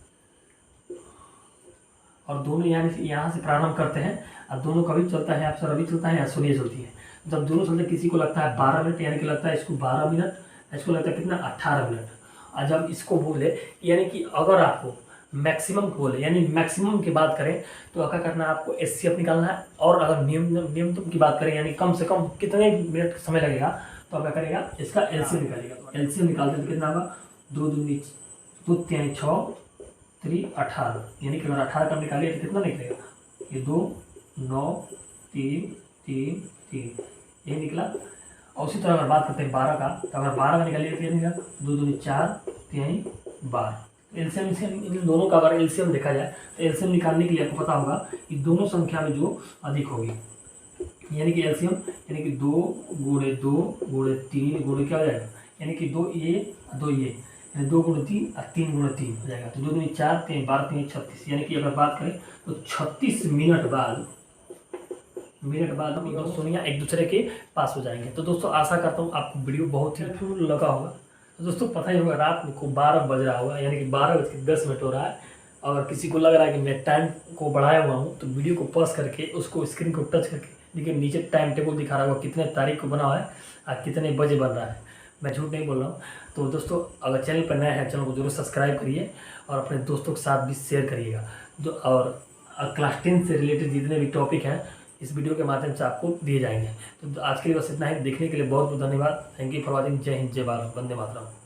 और दोनों यानी यहाँ से प्रारंभ करते हैं और दोनों कभी चलता है आपसे रवि चलता है या सोनिया चलती है। जब दोनों चलते किसी को लगता है 12 मिनट, यानी कि लगता है इसको 12 मिनट, इसको लगता है कितना 18 मिनट। और जब इसको बोले यानी कि अगर आपको मैक्सिमम बोले यानी मैक्सिमम की बात करें तो क्या करना है आपको एचसीएफ निकालना है, और अगर न्यूनतम की बात करें यानी कम से कम कितने मिनट समय लगेगा तो आप क्या करेगा इसका एलसीएम निकालेगा। तो एलसीएम निकालते हैं तो कितना होगा 2 दूनी 2 यानी 6 3 18, यानी कि अगर 18 का निकालिए तो कितना निकलेगा ये 2 9 3 3 3 ये निकला। और उसी तरह अगर बात करते हैं 12 का तो अगर 12 का निकालिए तो कितना निकला 2 दूनी 4 3 12, एलसीएम इन दोनों का अगर एलसीएम देखा जाए तो एलसीएम निकालने के लिए आपको पता होगा कि दोनों संख्या में जो अधिक होगी, यानी कि एलसीएम यानी कि 2 गुणे 2 गुणे 3 गुणे क्या हो जाएगा, यानी कि 2 ये 2 ये, यानी 2 गुणे 3 और 3 गुणे 3 हो जाएगा। तो 2 दूनी 4, 3 12 3 36, यानी कि अगर बात करें तो 36 मिनट बाद हम दोनों सोनिया एक दूसरे के पास हो जाएंगे। तो दोस्तों आशा करता हूँ आपको वीडियो बहुत ही हेल्पफुल लगा होगा। तो दोस्तों पता ही होगा रात को 12 बज रहा होगा, यानी कि 12:10 हो रहा है। और किसी को लग रहा है कि मैं टाइम को बढ़ाया हुआ हूँ, तो वीडियो को पॉज करके उसको स्क्रीन को टच करके देखिए नीचे टाइम टेबल दिखा रहा होगा कितने तारीख को बना हुआ है और कितने बजे बन रहा है। मैं झूठ नहीं बोल रहा हूँ। तो दोस्तों अगर चैनल पर नया है, चैनल को जरूर सब्सक्राइब करिए और अपने दोस्तों के साथ भी शेयर करिएगा। और क्लास 10 से रिलेटेड जितने भी टॉपिक हैं इस वीडियो के माध्यम से आपको दिए जाएंगे। तो आज के लिए बस इतना ही। देखने के लिए बहुत बहुत धन्यवाद। Thank you for watching. जय हिंद, जय भारत, वंदे मातरम।